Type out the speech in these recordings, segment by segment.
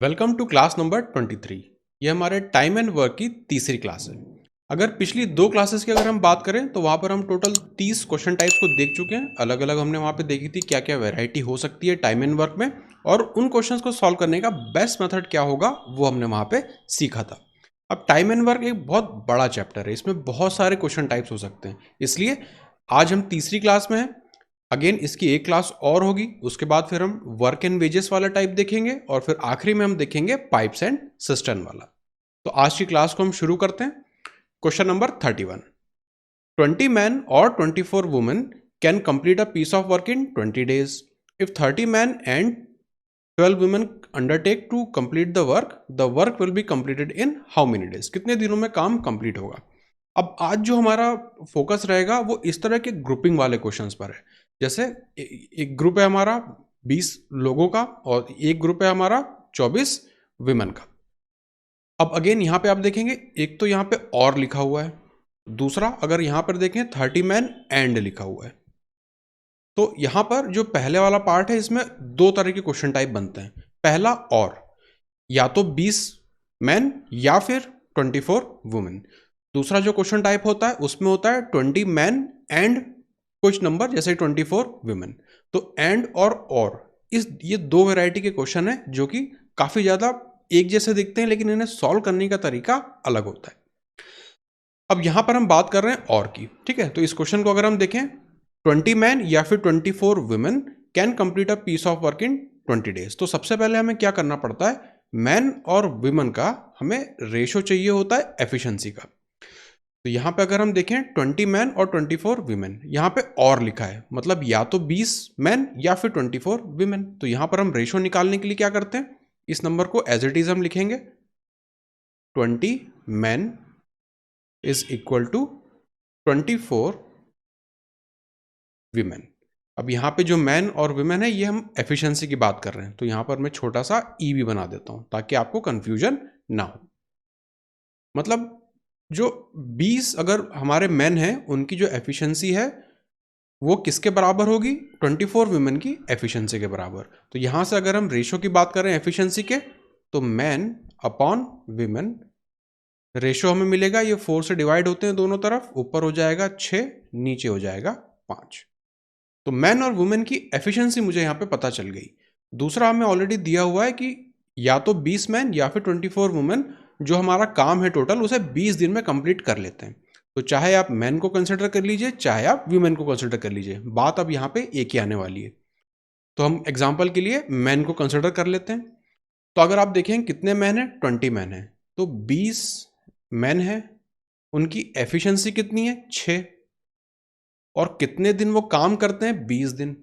Welcome to class number 23। ये हमारे time and work की तीसरी क्लास है। अगर पिछली दो क्लासेस की अगर हम बात करें तो वहाँ पर हम टोटल 30 क्वेश्चन टाइप्स को देख चुके हैं। अलग अलग हमने वहाँ पे देखी थी क्या क्या वैरायटी हो सकती है टाइम एंड वर्क में, और उन क्वेश्चंस को सॉल्व करने का बेस्ट मेथड क्या होगा वो हमने वहाँ पे सीखा था। अब टाइम एंड वर्क एक बहुत बड़ा चैप्टर है, इसमें बहुत सारे क्वेश्चन टाइप्स हो सकते हैं, इसलिए आज हम तीसरी क्लास में हैं। अगेन इसकी एक क्लास और होगी, उसके बाद फिर हम वर्क एंड वेजेस वाला टाइप देखेंगे और फिर आखिरी में हम देखेंगे पाइप्स एंड सिस्टम वाला। तो आज की क्लास को हम शुरू करते हैं। Question number 31। 20 मैन और 24 women can complete a piece of work in 20 days. If 30 man and 12 women undertake to complete the work will be completed in how many days? कितने दिनों में काम कंप्लीट होगा? अब आज जो हमारा फोकस रहेगा वो इस तरह के ग्रुपिंग वाले क्वेश्चंस पर है। जैसे एक ग्रुप है हमारा 20 लोगों का और एक ग्रुप है हमारा 24 विमेन का। अब अगेन यहाँ पे आप देखेंगे एक तो यहाँ पे और लिखा हुआ है, दूसरा अगर यहाँ पर देखें 30 मैन एंड लिखा हुआ है। तो यहाँ पर जो पहले वाला पार्ट है इसमें दो तरह के क्वेश्चन टाइप बनते हैं। पहला और, या तो 20 मैन या फिर 24 वुमेन। दूसरा जो क्वेश्चन टाइप होता है उसमें होता है 20 मैन एंड कुछ नंबर जैसे 24 वुमेन। तो एंड और इस ये दो वैरायटी के क्वेश्चन है जो कि काफी ज्यादा एक जैसे दिखते हैं, लेकिन इन्हें सॉल्व करने का तरीका अलग होता है। अब यहां पर हम बात कर रहे हैं और की, ठीक है। तो इस क्वेश्चन को अगर हम देखें, 20 मैन या फिर 24 women can complete a piece of work in 20 days। तो सबसे पहले हमें क्या करना पड़ता है, मैन और वुमेन का हमें रेशो चाहिए होता है एफिशिएंसी का। तो यहां पे अगर हम देखें 20 मैन और 24 वुमेन, यहां पे और लिखा है, मतलब या तो 20 मैन या फिर 24 वुमेन। तो यहां पर हम रेशो निकालने के लिए क्या करते हैं, इस नंबर को एज इट इज हम लिखेंगे 20 man is equal to 24 women. अब यहाँ पे जो मैन और विमेन है ये हम एफिशिएंसी की बात कर रहे हैं, तो यहाँ पर मैं छोटा सा ई भी बना देता हूँ ताकि आपको कंफ्यूजन ना हो। मतलब जो 20 अगर हमारे मैन हैं उनकी जो एफिशिएंसी है वो किसके बराबर होगी, 24 विमेन की एफिशिएंसी के बराबर। तो यहाँ से अगर हम रेशो की बात करें एफिशिएंसी के, तो मैन अपॉन विमेन, रेशो हमें मिलेगा, ये 4 से डिवाइड होते हैं दोनों तरफ, ऊपर हो जाएगा 6, नीचे हो जाएगा 5। तो मैन और वुमेन की एफिशिएंसी मुझे यहाँ पे पता चल गई। दूसरा हमें ऑलरेडी दिया हुआ है कि या तो 20 मैन या फिर 24 वुमेन जो हमारा काम है टोटल उसे 20 दिन में कंप्लीट कर लेते हैं। तो चाहे आप मैन को कंसिडर कर लीजिए चाहे आप वुमेन को कंसिडर कर लीजिए, बात अब यहाँ पे एक ही आने वाली है। तो हम एग्जाम्पल के लिए मैन को कंसिडर कर लेते हैं। तो अगर आप देखें कितने मैन है, 20 मैन है, तो 20 मैन है, उनकी एफिशिएंसी कितनी है, 6, और कितने दिन वो काम करते हैं, 20 दिन।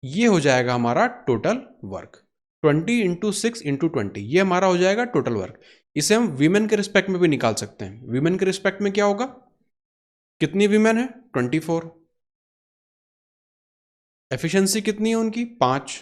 ये हो जाएगा हमारा टोटल वर्क, 20 इंटू 6 इंटू 20, ये हमारा हो जाएगा टोटल वर्क। इसे हम वीमेन के रिस्पेक्ट में भी निकाल सकते हैं। वीमेन के रिस्पेक्ट में क्या होगा, कितनी वीमेन है, 24, एफिशिएंसी कितनी है उनकी, 5,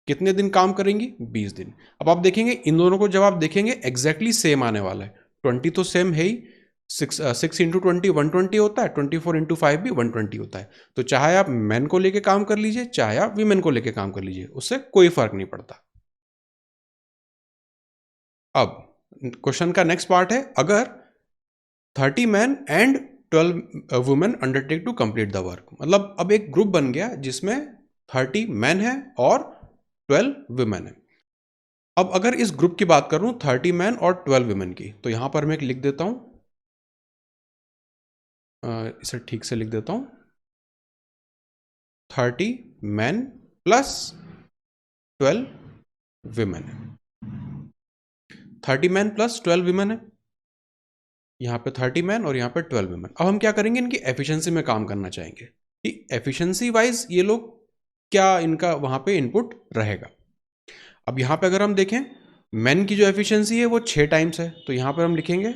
कितने दिन काम करेंगी, 20 दिन। अब आप देखेंगे इन दोनों को जब आप देखेंगे एग्जैक्टली सेम आने वाला है। 20 तो सेम है ही, 6 इंटू 20 120 होता है, 24 इंटू 5 भी 120 होता है। तो चाहे आप मैन को लेके काम कर लीजिए चाहे आप वीमेन को लेके काम कर लीजिए, उससे कोई फर्क नहीं पड़ता। अब क्वेश्चन का नेक्स्ट पार्ट है, अगर 30 man and 12 women undertake to complete the work. मतलब अब एक ग्रुप बन गया जिसमें 30 मैन है और 12 वुमेन है। अब अगर इस ग्रुप की बात करूं 30 मैन और 12 वुमेन की, तो यहां पर मैं एक लिख देता हूं, इसे ठीक से लिख देता हूं, 30 मैन प्लस 12 विमेन है। 30 मैन प्लस 12 विमेन है, यहाँ पे 30 मैन और यहाँ पे 12 विमेन। अब हम क्या करेंगे, इनकी एफिशिएंसी में काम करना चाहेंगे कि एफिशिएंसी वाइज ये लोग क्या इनका वहां पे इनपुट रहेगा। अब यहाँ पे अगर हम देखें मैन की जो एफिशिएंसी है वो 6 टाइम्स है, तो यहाँ पर हम लिखेंगे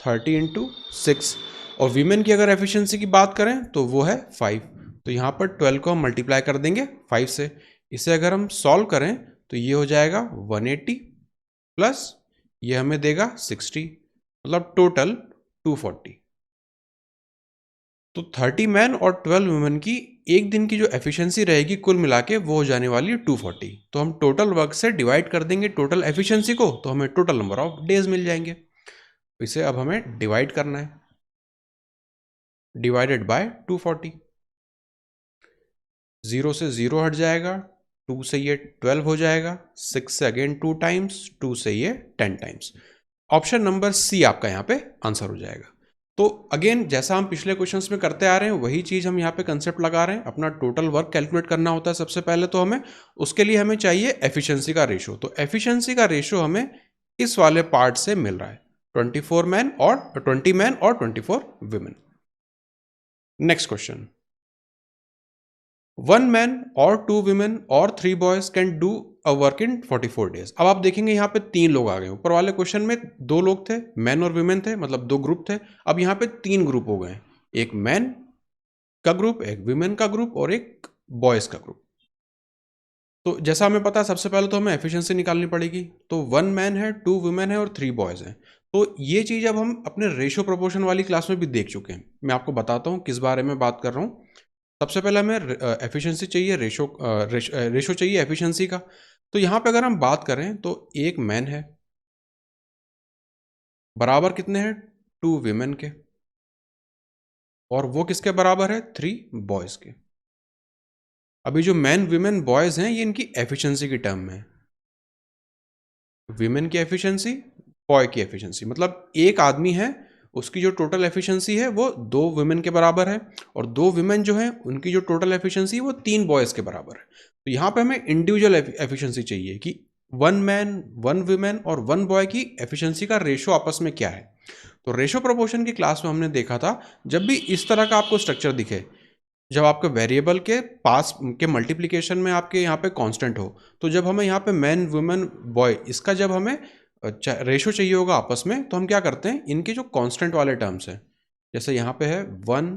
30 इंटू 6, और वीमेन की अगर एफिशिएंसी की बात करें तो वो है 5। तो यहाँ पर 12 को हम मल्टीप्लाई कर देंगे 5 से। इसे अगर हम सॉल्व करें तो ये हो जाएगा 180 प्लस ये हमें देगा 60, मतलब टोटल 240। तो 30 मैन और 12 वुमेन की एक दिन की जो एफिशिएंसी रहेगी कुल मिला के वो हो जाने वाली है 240। तो हम टोटल वर्क से डिवाइड कर देंगे टोटल एफिशिएंसी को, तो हमें टोटल नंबर ऑफ डेज मिल जाएंगे। इसे अब हमें डिवाइड करना है, डिवाइडेड बाय 240। 0 से 0 हट जाएगा, 2 से ये 12 हो जाएगा, 6 से अगेन 2 टाइम्स, 2 से ये 10 टाइम्स। ऑप्शन नंबर सी आपका यहाँ पे आंसर हो जाएगा। तो अगेन जैसा हम पिछले क्वेश्चंस में करते आ रहे हैं वही चीज़ हम यहाँ पे कंसेप्ट लगा रहे हैं। अपना टोटल वर्क कैलकुलेट करना होता है सबसे पहले, तो हमें उसके लिए हमें चाहिए एफिशिएंसी का रेशो। तो एफिशिएंसी का रेशो हमें इस वाले पार्ट से मिल रहा है, 20 मैन और 24 वुमेन। नेक्स्ट क्वेश्चन, 1 मैन और 2 women और 3 boys can do a work in 44 days. अब आप देखेंगे यहाँ पे 3 लोग आ गए। ऊपर वाले क्वेश्चन में 2 लोग थे, मैन और वुमेन थे, मतलब 2 ग्रुप थे। अब यहाँ पे 3 ग्रुप हो गए, एक मैन का ग्रुप, एक वुमेन का ग्रुप और एक बॉयज का ग्रुप। तो जैसा हमें पता है सबसे पहले तो हमें एफिशिएंसी निकालनी पड़ेगी। तो 1 मैन है, 2 वुमेन है और 3 बॉयज हैं। तो ये चीज़ अब हम अपने रेशो प्रोपोर्शन वाली क्लास में भी देख चुके हैं। मैं आपको बताता हूँ किस बारे में बात कर रहा हूँ। सबसे पहले हमें एफिशिएंसी चाहिए, रेशो चाहिए एफिशिएंसी का। तो यहाँ पे अगर हम बात करें तो एक मैन है बराबर कितने हैं, 2 विमेन के, और वो किसके बराबर है, 3 बॉयज के। अभी जो मैन विमेन बॉयज हैं ये इनकी एफिशिएंसी की टर्म में, विमेन की एफिशिएंसी, बॉय की एफिशिएंसी, मतलब एक आदमी है उसकी जो टोटल एफिशिएंसी है वो 2 वुमेन के बराबर है, और 2 वुमेन जो है उनकी जो टोटल एफिशिएंसी है वो 3 बॉयज़ के बराबर है। तो यहाँ पे हमें इंडिविजुअल एफिशिएंसी चाहिए कि 1 मैन, 1 वुमेन और 1 बॉय की एफिशिएंसी का रेशो आपस में क्या है। तो रेशो प्रोपोर्शन की क्लास में हमने देखा था, जब भी इस तरह का आपको स्ट्रक्चर दिखे, जब आपके वेरिएबल के पास के मल्टीप्लिकेशन में आपके यहाँ पे कांस्टेंट हो, तो जब हमें यहाँ पे मैन वुमेन बॉय इसका जब हमें रेशो चाहिए होगा आपस में, तो हम क्या करते हैं, इनके जो कांस्टेंट वाले टर्म्स हैं, जैसे यहाँ पे है 1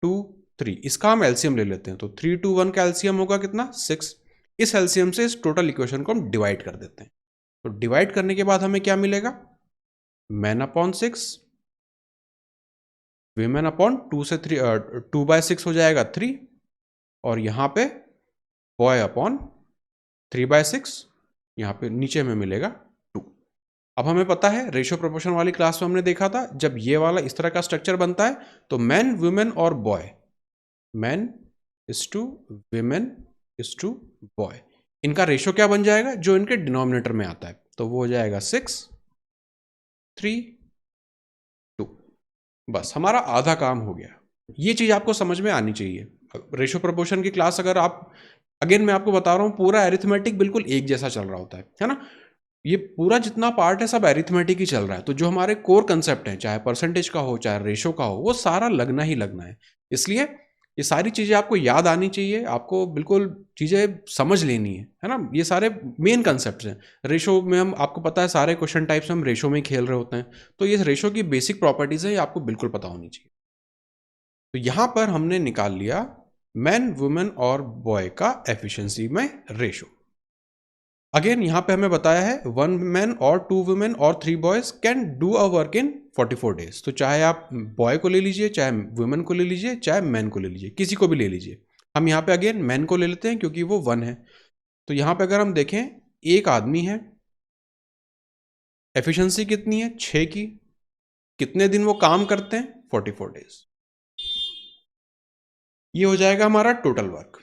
2 3, इसका हम एलसीएम ले लेते हैं। तो 3 2 1 का एलसीएम होगा कितना, 6। इस एलसीएम से इस टोटल इक्वेशन को हम डिवाइड कर देते हैं। तो डिवाइड करने के बाद हमें क्या मिलेगा, मैन अपॉन 6, वीमेन अपॉन 2 से 3, 2/6 हो जाएगा 3, और यहाँ पे बॉय अपॉन 3/6, यहाँ पे नीचे में मिलेगा 2। अब हमें पता है रेशियो प्रोपोर्शन वाली क्लास में हमने देखा था, जब ये वाला इस तरह का स्ट्रक्चर बनता है तो मैन वुमेन और boy, man is to women is to boy, इनका रेशियो क्या बन जाएगा जो इनके डिनोमिनेटर में आता है, तो वो हो जाएगा 6 3 2। बस हमारा आधा काम हो गया। ये चीज आपको समझ में आनी चाहिए। रेशियो प्रोपोर्शन की क्लास अगर आप, अगेन मैं आपको बता रहा हूं, पूरा एरिथमेटिक बिल्कुल एक जैसा चल रहा होता है ना। ये पूरा जितना पार्ट है सब एरिथमेटिक ही चल रहा है। तो जो हमारे कोर कंसेप्ट हैं, चाहे परसेंटेज का हो चाहे रेशो का हो, वो सारा लगना ही लगना है। इसलिए ये सारी चीज़ें आपको याद आनी चाहिए, आपको बिल्कुल चीज़ें समझ लेनी है ना। ये सारे मेन कंसेप्ट हैं। रेशो में हम, आपको पता है सारे क्वेश्चन टाइप्स हम रेशो में खेल रहे होते हैं, तो ये रेशो की बेसिक प्रॉपर्टीज़ है, ये आपको बिल्कुल पता होनी चाहिए। तो यहाँ पर हमने निकाल लिया मैन वुमेन और बॉय का एफिशिएंसी में रेशो। अगेन यहाँ पे हमें बताया है 1 मैन और 2 वुमेन और 3 boys can do a work in 44 days. तो चाहे आप बॉय को ले लीजिए, चाहे वुमेन को ले लीजिए, चाहे मैन को ले लीजिए, किसी को भी ले लीजिए। हम यहाँ पे अगेन मैन को ले लेते हैं क्योंकि वो 1 है। तो यहाँ पे अगर हम देखें, एक आदमी है, एफिशिएंसी कितनी है 6 की, कितने दिन वो काम करते हैं 44 डेज। ये हो जाएगा हमारा टोटल वर्क।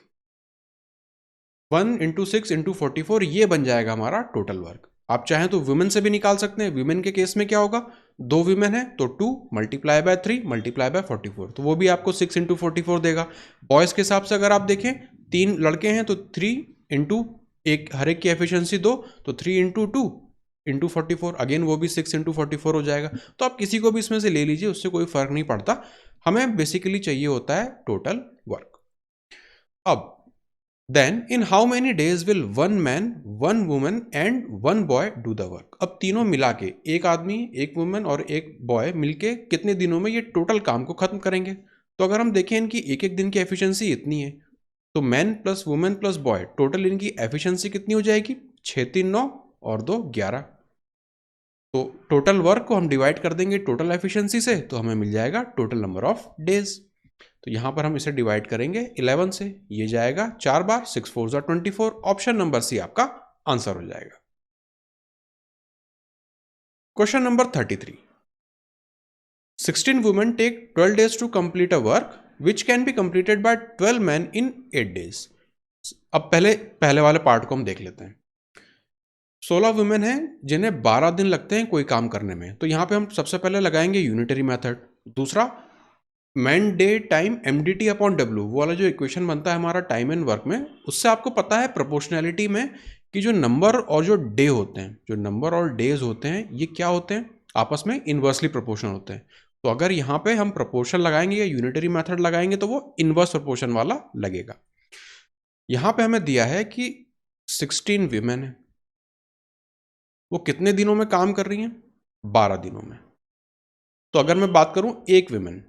1 × 6 × 44 ये बन जाएगा हमारा टोटल वर्क। आप चाहें तो वुमेन से भी निकाल सकते हैं। वुमेन के केस में क्या होगा, 2 वुमेन है तो 2 × 3 × 44, तो वो भी आपको 6 × 44 देगा। बॉयज़ के हिसाब से अगर आप देखें, 3 लड़के हैं तो 3 × एक, हर एक की एफिशिएंसी 2, तो 3 × 2 × 44, अगेन वो भी 6 × 44 हो जाएगा। तो आप किसी को भी इसमें से ले लीजिए, उससे कोई फर्क नहीं पड़ता। हमें बेसिकली चाहिए होता है टोटल वर्क। अब Then in how many days will 1 man, 1 woman and 1 boy do the work? अब तीनों मिला के, एक आदमी, एक वुमेन और एक बॉय मिलके कितने दिनों में ये टोटल काम को खत्म करेंगे। तो अगर हम देखें इनकी एक एक दिन की एफिशिएंसी इतनी है, तो man plus women plus boy, total इनकी एफिशिएंसी कितनी हो जाएगी, 6 3 9 और 2 11। तो टोटल वर्क को हम डिवाइड कर देंगे टोटल एफिशिएंसी से, तो हमें मिल जाएगा टोटल नंबर ऑफ डेज। तो यहाँ पर हम इसे डिवाइड करेंगे 11 से, ये जाएगा 4 बार, 6 4 ज़ा 24। ऑप्शन नंबर सी आपका आंसर हो जाएगा। Question number 33। 16 women take 12 days to complete a work which can be completed by 12 men in 8 days। अब पहले वाले पार्ट को हम देख लेते हैं। 16 वुमेन हैं जिन्हें 12 दिन लगते हैं कोई काम करने में, तो यहाँ पे हम सबसे पहले लगाएंगे यूनिटरी मेथड। दूसरा, man day time MDT upon W, वो वाला जो इक्वेशन बनता है हमारा टाइम एंड वर्क में, उससे आपको पता है प्रोपोर्शनैलिटी में कि जो नंबर और जो डे होते हैं, जो नंबर और डेज होते हैं, ये क्या होते हैं, आपस में इन्वर्सली प्रोपोर्शनल होते हैं। तो अगर यहाँ पे हम प्रोपोर्शन लगाएंगे या यूनिटरी मेथड लगाएंगे तो वो इन्वर्स प्रोपोर्शन वाला लगेगा। यहाँ पे हमें दिया है कि 16 विमेन है, वो कितने दिनों में काम कर रही हैं, 12 दिनों में। तो अगर मैं बात करूं एक विमेन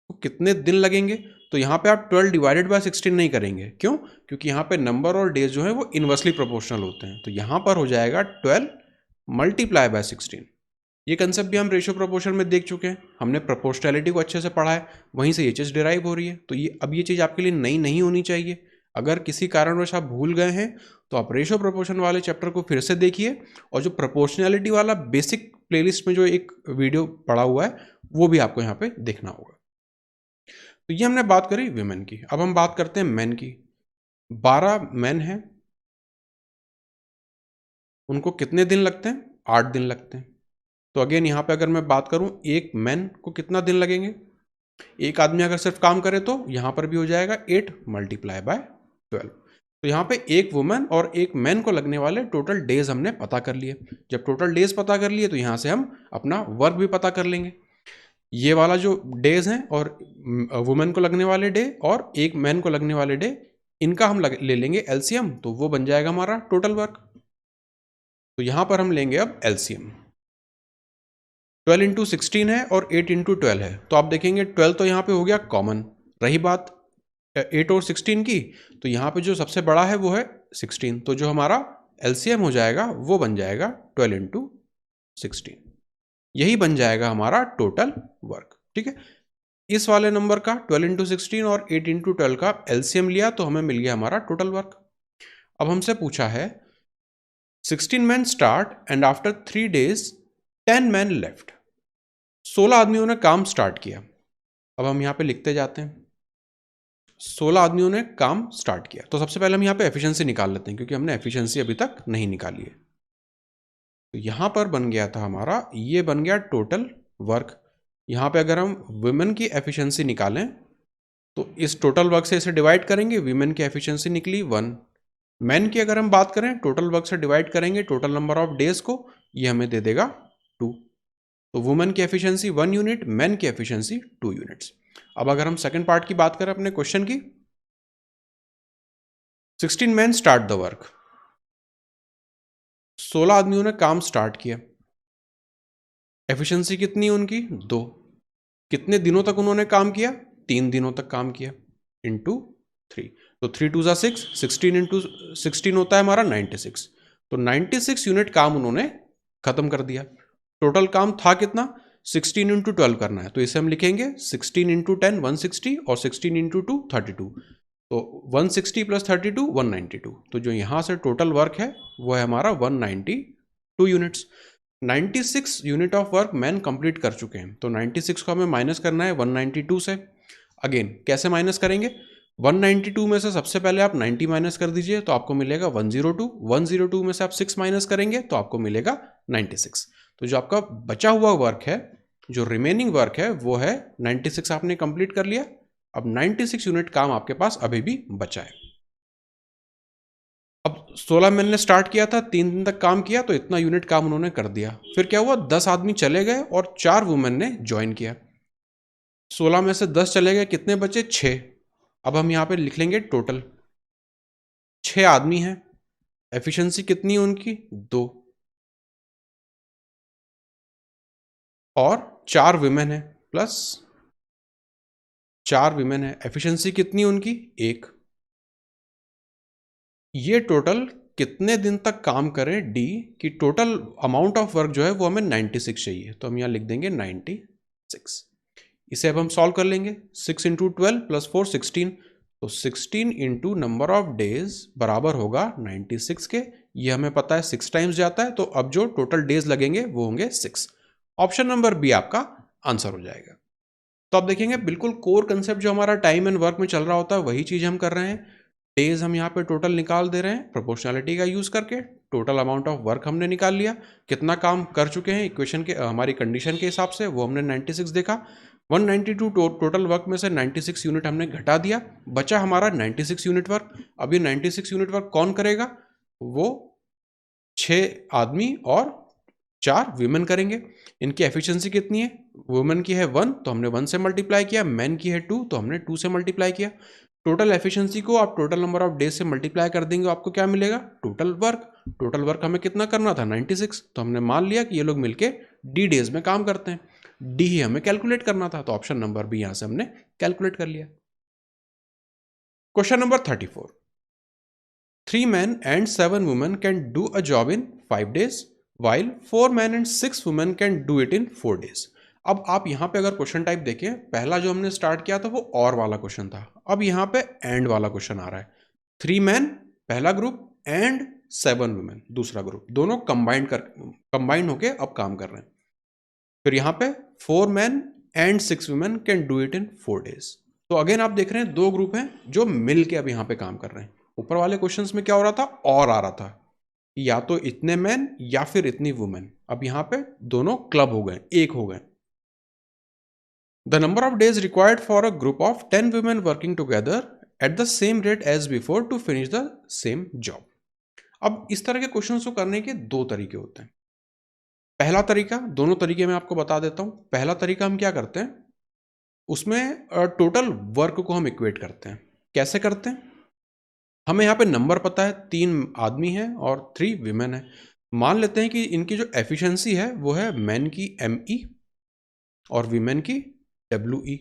तो कितने दिन लगेंगे, तो यहाँ पे आप 12 डिवाइडेड बाय 16 नहीं करेंगे। क्यों? क्योंकि यहाँ पे नंबर और डेज जो है वो इन्वर्सली प्रोपोर्शनल होते हैं। तो यहाँ पर हो जाएगा 12 मल्टीप्लाई बाय 16। ये कंसेप्ट भी हम रेशियो प्रोपोर्शन में देख चुके हैं, हमने प्रोपोर्शनैलिटी को अच्छे से पढ़ा है, वहीं से ये चीज़ डिराइव हो रही है। तो ये अब ये चीज़ आपके लिए नई नहीं होनी चाहिए। अगर किसी कारणवश आप भूल गए हैं तो आप रेशियो प्रोपोर्शन वाले चैप्टर को फिर से देखिए, और जो प्रोपोर्शनैलिटी वाला बेसिक प्लेलिस्ट में जो एक वीडियो पड़ा हुआ है वो भी आपको यहाँ पे देखना होगा। तो ये हमने बात करी विमेन की। अब हम बात करते हैं मेन की। 12 मेन हैं, उनको कितने दिन लगते हैं, 8 दिन लगते हैं। तो अगेन यहाँ पे अगर मैं बात करूँ एक मैन को कितना दिन लगेंगे, एक आदमी अगर सिर्फ काम करे तो यहाँ पर भी हो जाएगा 8 मल्टीप्लाई बाय 12। तो यहाँ पे एक वुमेन और एक मैन को लगने वाले टोटल डेज हमने पता कर लिए। जब टोटल डेज पता कर लिए तो यहाँ से हम अपना वर्क भी पता कर लेंगे। ये वाला जो डेज हैं और वुमेन को लगने वाले डे और एक मैन को लगने वाले डे, इनका हम ले लेंगे एलसीएम, तो वो बन जाएगा हमारा टोटल वर्क। तो यहाँ पर हम लेंगे अब एलसीएम। 12 इंटू 16 है और 8 इंटू 12 है, तो आप देखेंगे 12 तो यहाँ पे हो गया कॉमन। रही बात 8 और 16 की, तो यहाँ पे जो सबसे बड़ा है वो है 16, तो जो हमारा एलसीएम हो जाएगा वो बन जाएगा 12 इंटू 16। यही बन जाएगा हमारा टोटल वर्क। ठीक है, इस वाले नंबर का 12 इंटू 16 और 8 इंटू 12 का एलसीएम लिया तो हमें मिल गया हमारा टोटल वर्क। अब हमसे पूछा है 16 men start and after 3 days 10 men left। 16 आदमियों ने काम स्टार्ट किया। अब हम यहाँ पे लिखते जाते हैं, 16 आदमियों ने काम स्टार्ट किया। तो सबसे पहले हम यहाँ पे एफिशिएंसी निकाल लेते हैं, क्योंकि हमने एफिशिएंसी अभी तक नहीं निकाली है। तो यहाँ पर बन गया था हमारा, ये बन गया टोटल वर्क। यहाँ पे अगर हम वुमेन की एफिशिएंसी निकालें तो इस टोटल वर्क से इसे डिवाइड करेंगे, वीमेन की एफिशिएंसी निकली 1। मैन की अगर हम बात करें टोटल वर्क से डिवाइड करेंगे टोटल नंबर ऑफ डेज को, ये हमें दे देगा 2। तो वुमेन की एफिशिएंसी 1 यूनिट, मैन की एफिशिएंसी 2 यूनिट्स। अब अगर हम सेकंड पार्ट की बात करें अपने क्वेश्चन की, 16 मैन स्टार्ट द वर्क। 16 आदमियों ने काम स्टार्ट किया। एफिशिएंसी कितनी है उनकी, 2। कितने दिनों तक उन्होंने काम किया, 3 दिनों तक काम किया, इंटू 3। तो 3 2 ज़ा 6, 16 इंटू 16 होता है हमारा 96। तो 96 यूनिट काम उन्होंने खत्म कर दिया। टोटल काम था कितना, 16 इंटू 12 करना है, तो इसे हम लिखेंगे 16 इंटू 10 160 और 16 इंटू 2 32। तो 160 प्लस 32 192। तो जो यहाँ से टोटल वर्क है वो है हमारा 192 units. 96 unit of work man complete कर चुके हैं। तो 96 को हमें माइनस करना है 192 से। अगेन कैसे माइनस करेंगे, 192 में से सबसे पहले आप 90 माइनस कर दीजिए तो आपको मिलेगा 102। 102 में से आप 6 माइनस करेंगे तो आपको मिलेगा 96। तो जो आपका बचा हुआ वर्क है, जो रिमेनिंग वर्क है वो है 96 आपने कंप्लीट कर लिया। अब 96 यूनिट काम आपके पास अभी भी बचा है। अब 16 मैन ने स्टार्ट किया था, 3 दिन तक काम किया, तो इतना यूनिट काम उन्होंने कर दिया। फिर क्या हुआ, 10 आदमी चले गए और 4 वुमेन ने ज्वाइन किया। 16 में से 10 चले गए, कितने बचे, 6। अब हम यहाँ पे लिख लेंगे टोटल 6 आदमी हैं, एफिशिएंसी कितनी है उनकी, 2, और 4 विमेन है, प्लस 4 विमेन है, एफिशिएंसी कितनी है उनकी, 1। ये टोटल कितने दिन तक काम करें, डी की टोटल अमाउंट ऑफ वर्क जो है वो हमें 96 चाहिए, तो हम यहाँ लिख देंगे 96। इसे अब हम सॉल्व कर लेंगे। 6 इंटू 12 प्लस 4 16, तो 16 इंटू नंबर ऑफ डेज बराबर होगा 96 के। ये हमें पता है 6 टाइम्स जाता है, तो अब जो टोटल डेज लगेंगे वो होंगे 6। ऑप्शन नंबर बी आपका आंसर हो जाएगा। तो आप देखेंगे बिल्कुल कोर कंसेप्ट जो हमारा टाइम एंड वर्क में चल रहा होता है वही चीज हम कर रहे हैं। डेज हम यहाँ पे टोटल निकाल दे रहे हैं प्रोपोर्शनैलिटी का यूज करके। टोटल अमाउंट ऑफ वर्क हमने निकाल लिया, कितना काम कर चुके हैं इक्वेशन के हमारी कंडीशन के हिसाब से, वो हमने 96 देखा। 192 टोटल वर्क में से 96 यूनिट हमने घटा दिया, बचा हमारा 96 यूनिट वर्क। अब ये 96 यूनिट वर्क कौन करेगा? वो 6 आदमी और 4 वीमेन करेंगे। इनकी एफिशिएंसी कितनी है? वुमेन की है 1, तो हमने 1 से मल्टीप्लाई किया। मैन की है 2, तो हमने 2 से मल्टीप्लाई किया। टोटल एफिशिएंसी को आप टोटल नंबर ऑफ डेज से मल्टीप्लाई कर देंगे, आपको क्या मिलेगा? Total work. टोटल वर्क हमें कितना करना था? 96, तो हमने मान लिया कि ये लोग मिलके डी डेज में काम करते हैं। डी ही हमें कैलकुलेट करना था, तो ऑप्शन नंबर बी यहां से हमने कैलकुलेट कर लिया। Question number 34, 3 men and 7 women can do a job in 5 days while 4 men and 6 women can do it in 4 days। अब आप यहाँ पे अगर क्वेश्चन टाइप देखें, पहला जो हमने स्टार्ट किया था वो और वाला क्वेश्चन था, अब यहाँ पे एंड वाला क्वेश्चन आ रहा है। 3 men पहला ग्रुप एंड 7 women दूसरा ग्रुप, दोनों कंबाइंड होके अब काम कर रहे हैं। फिर यहाँ पे 4 men and 6 women can do it in 4 days। तो अगेन आप देख रहे हैं दो ग्रुप हैं जो मिल के अब यहाँ पे काम कर रहे हैं। ऊपर वाले क्वेश्चंस में क्या हो रहा था? और आ रहा था, या तो इतने मैन या फिर इतनी वुमेन। अब यहाँ पे दोनों क्लब हो गए, एक हो गए। The number of days required for a group of 10 women working together at the same rate as before to finish the same job. अब इस तरह के क्वेश्चंस को करने के दो तरीके होते हैं। पहला तरीका, दोनों तरीके मैं आपको बता देता हूं। पहला तरीका हम क्या करते हैं, उसमें टोटल वर्क को हम इक्वेट करते हैं। कैसे करते हैं? हमें यहाँ पे नंबर पता है, 3 आदमी हैं और 3 विमेन है। मान लेते हैं कि इनकी जो एफिशिएंसी है वो है मैन की ME और विमेन की WE।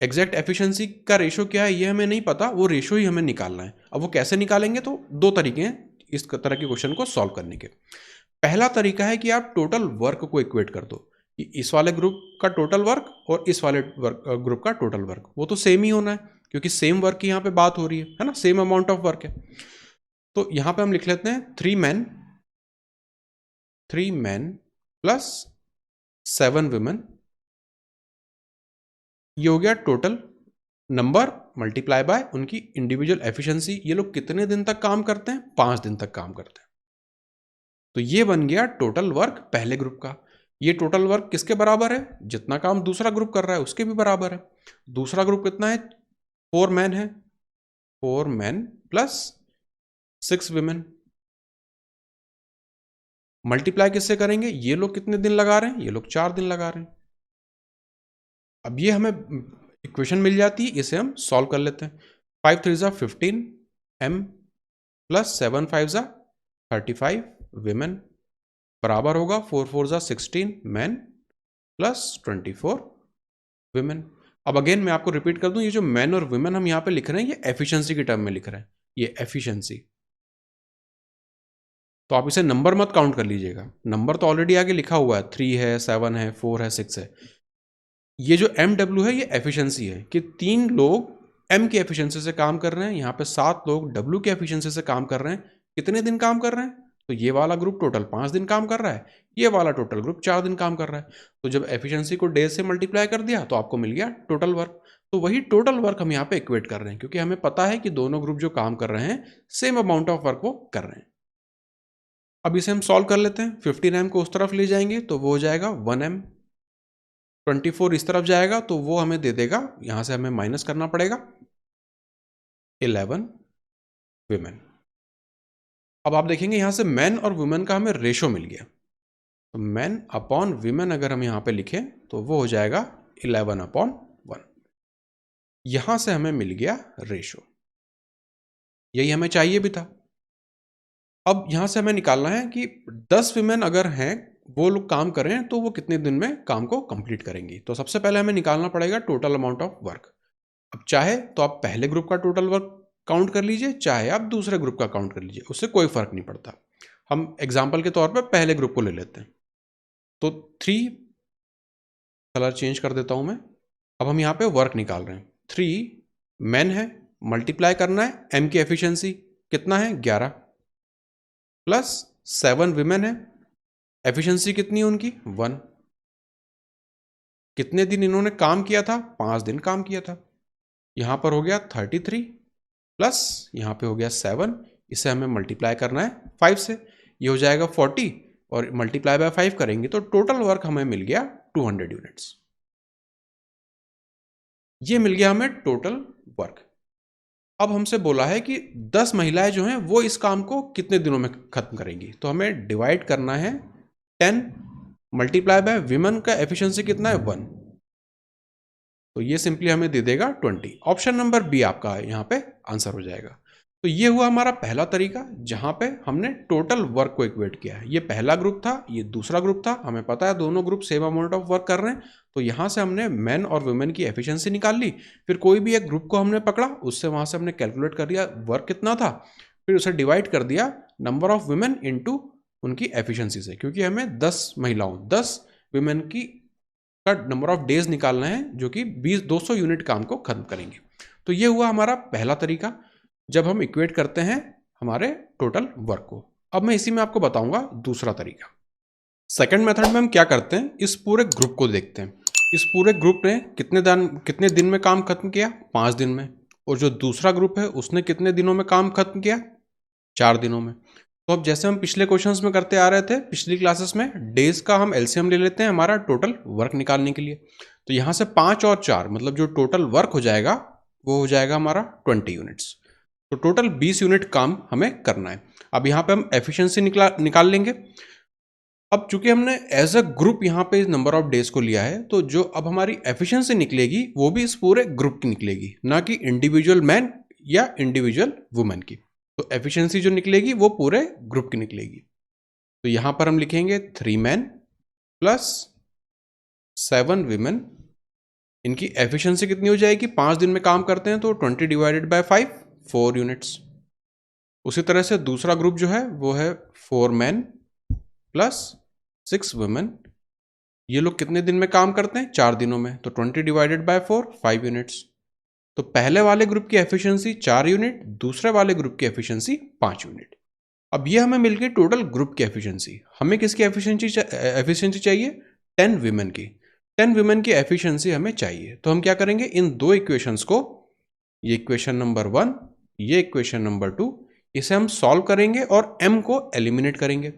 एग्जैक्ट एफिशिएंसी का रेशो क्या है ये हमें नहीं पता, वो रेशो ही हमें निकालना है। अब वो कैसे निकालेंगे? तो दो तरीके हैं इस तरह के क्वेश्चन को सॉल्व करने के। पहला तरीका है कि आप टोटल वर्क को इक्वेट कर दो, कि इस वाले ग्रुप का टोटल वर्क और इस वाले ग्रुप का टोटल वर्क वो तो सेम ही होना है, क्योंकि सेम वर्क की यहाँ पे बात हो रही है ना, सेम अमाउंट ऑफ वर्क है। तो यहाँ पे हम लिख लेते हैं 3 men प्लस 7 women, ये हो गया टोटल नंबर मल्टीप्लाई बाय उनकी इंडिविजुअल एफिशिएंसी। ये लोग कितने दिन तक काम करते हैं? 5 दिन तक काम करते हैं। तो ये बन गया टोटल वर्क पहले ग्रुप का। ये टोटल वर्क किसके बराबर है? जितना काम दूसरा ग्रुप कर रहा है उसके भी बराबर है। दूसरा ग्रुप कितना है? 4 मैन है, 4 मैन प्लस 6 विमेन। मल्टीप्लाई किससे करेंगे? ये लोग कितने दिन लगा रहे हैं? ये लोग 4 दिन लगा रहे हैं। अब ये हमें इक्वेशन मिल जाती है, इसे हम सॉल्व कर लेते हैं। 5 3 जा 15 m प्लस 7 5 जा 35 विमेन बराबर होगा 4 4 जा 16 मैन प्लस 24 विमेन। अब अगेन मैं आपको रिपीट कर दूं, ये जो मैन और विमेन हम यहाँ पे लिख रहे हैं ये एफिशिएंसी के टर्म में लिख रहे हैं, ये एफिशिएंसी। तो आप इसे नंबर मत काउंट कर लीजिएगा, नंबर तो ऑलरेडी आगे लिखा हुआ है, 3 है, 7 है, 4 है, 6 है। ये जो MW है ये एफिशिएंसी है, कि 3 लोग M की एफिशिएंसी से काम कर रहे हैं, यहाँ पे 7 लोग W की एफिशिएंसी से काम कर रहे हैं। कितने दिन काम कर रहे हैं? तो ये वाला ग्रुप टोटल 5 दिन काम कर रहा है, ये वाला टोटल ग्रुप 4 दिन काम कर रहा है। तो जब एफिशिएंसी को डेज से मल्टीप्लाई कर दिया तो आपको मिल गया टोटल वर्क। तो वही टोटल वर्क हम यहाँ पे इक्वेट कर रहे हैं, क्योंकि हमें पता है कि दोनों ग्रुप जो काम कर रहे हैं सेम अमाउंट ऑफ वर्क वो कर रहे हैं। अब इसे हम सॉल्व कर लेते हैं। 15m को उस तरफ ले जाएंगे तो वो हो जाएगा 1m, 24 इस तरफ जाएगा तो वो हमें दे देगा, यहां से हमें माइनस करना पड़ेगा 11 विमेन। अब आप देखेंगे यहां से मैन और वुमेन का हमें रेशो मिल गया, तो मैन अपॉन विमेन अगर हम यहां पे लिखें तो वो हो जाएगा 11/1। यहां से हमें मिल गया रेशो, यही हमें चाहिए भी था। अब यहां से हमें निकालना है कि 10 विमेन अगर हैं, वो लोग काम करें तो वो कितने दिन में काम को कंप्लीट करेंगी। तो सबसे पहले हमें निकालना पड़ेगा टोटल अमाउंट ऑफ वर्क। अब चाहे तो आप पहले ग्रुप का टोटल वर्क काउंट कर लीजिए, चाहे आप दूसरे ग्रुप का काउंट कर लीजिए, उससे कोई फर्क नहीं पड़ता। हम एग्जाम्पल के तौर पर पहले ग्रुप को ले लेते हैं। तो 3 कलर चेंज कर देता हूं मैं, अब हम यहाँ पे वर्क निकाल रहे हैं। 3 मैन है, मल्टीप्लाई करना है एम की एफिशिएंसी कितना है 11 प्लस 7 विमेन है, एफिशिएंसी कितनी है उनकी 1। कितने दिन इन्होंने काम किया था 5 दिन काम किया था। यहाँ पर हो गया 33 प्लस यहाँ पे हो गया 7, इसे हमें मल्टीप्लाई करना है 5 से, ये हो जाएगा 40 और मल्टीप्लाई बाय 5 करेंगे तो टोटल वर्क हमें मिल गया 200 यूनिट्स। ये मिल गया हमें टोटल वर्क। अब हमसे बोला है कि 10 महिलाएं जो हैं वो इस काम को कितने दिनों में खत्म करेंगी, तो हमें डिवाइड करना है 10 मल्टीप्लाई बाय विमेन का एफिशिएंसी कितना है 1, तो ये सिंपली हमें दे देगा 20। ऑप्शन नंबर बी आपका यहाँ पे आंसर हो जाएगा। तो ये हुआ हमारा पहला तरीका जहां पे हमने टोटल वर्क को इक्वेट किया है। ये पहला ग्रुप था, ये दूसरा ग्रुप था, हमें पता है दोनों group same amount of work कर रहे हैं, तो यहां से हमने मेन और वुमेन की एफिशिएंसी निकाल ली। फिर कोई भी एक ग्रुप को हमने पकड़ा, उससे वहां से हमने कैलकुलेट कर दिया वर्क कितना था, फिर उसे डिवाइड कर दिया नंबर ऑफ वुमेन इनटू उनकी एफिशिएंसी से, क्योंकि हमें 10 महिलाओं 10 वुमेन की का नंबर ऑफ डेज निकालना है जो कि 200 यूनिट काम को खत्म करेंगे। तो ये हुआ हमारा पहला तरीका जब हम इक्वेट करते हैं हमारे टोटल वर्क को। अब मैं इसी में आपको बताऊंगा दूसरा तरीका। सेकंड मेथड में हम क्या करते हैं, इस पूरे ग्रुप को देखते हैं। इस पूरे ग्रुप ने कितने दिन में काम खत्म किया 5 दिन में, और जो दूसरा ग्रुप है उसने कितने दिनों में काम खत्म किया 4 दिनों में। तो अब जैसे हम पिछले क्वेश्चंस में करते आ रहे थे पिछली क्लासेस में, डेज का हम एलसीएम ले लेते हैं हमारा टोटल वर्क निकालने के लिए। तो यहाँ से 5 और 4 मतलब जो टोटल वर्क हो जाएगा वो हो जाएगा हमारा 20 यूनिट्स। तो टोटल 20 यूनिट काम हमें करना है। अब यहाँ पे हम एफिशिएंसी निकाल लेंगे। अब चूंकि हमने एज अ ग्रुप यहाँ पे नंबर ऑफ डेज को लिया है, तो जो अब हमारी एफिशिएंसी निकलेगी वो भी इस पूरे ग्रुप की निकलेगी, ना कि इंडिविजुअल मैन या इंडिविजुअल वुमेन की। तो एफिशिएंसी जो निकलेगी वो पूरे ग्रुप की निकलेगी। तो यहां पर हम लिखेंगे 3 मैन प्लस 7 विमेन, इनकी एफिशिएंसी कितनी हो जाएगी 5 दिन में काम करते हैं तो 20 डिवाइडेड बाय 5 4 यूनिट्स। उसी तरह से दूसरा ग्रुप जो है वो है 4 मैन प्लस 6 वुमेन, ये लोग कितने दिन में काम करते हैं 4 दिनों में, तो 20 डिवाइडेड बाय 4 5 यूनिट्स। तो पहले वाले ग्रुप की एफिशिएंसी 4 यूनिट, दूसरे वाले ग्रुप की एफिशिएंसी 5 यूनिट। अब ये हमें मिल गई टोटल ग्रुप की एफिशिएंसी। हमें किसकी एफिशिएंसी चाहिए 10 विमेन की। 10 विमेन की एफिशिएंसी हमें चाहिए, तो हम क्या करेंगे इन दो इक्वेशंस को, ये इक्वेशन नंबर 1, ये इक्वेशन नंबर 2, इसे हम सॉल्व करेंगे और m को एलिमिनेट करेंगे।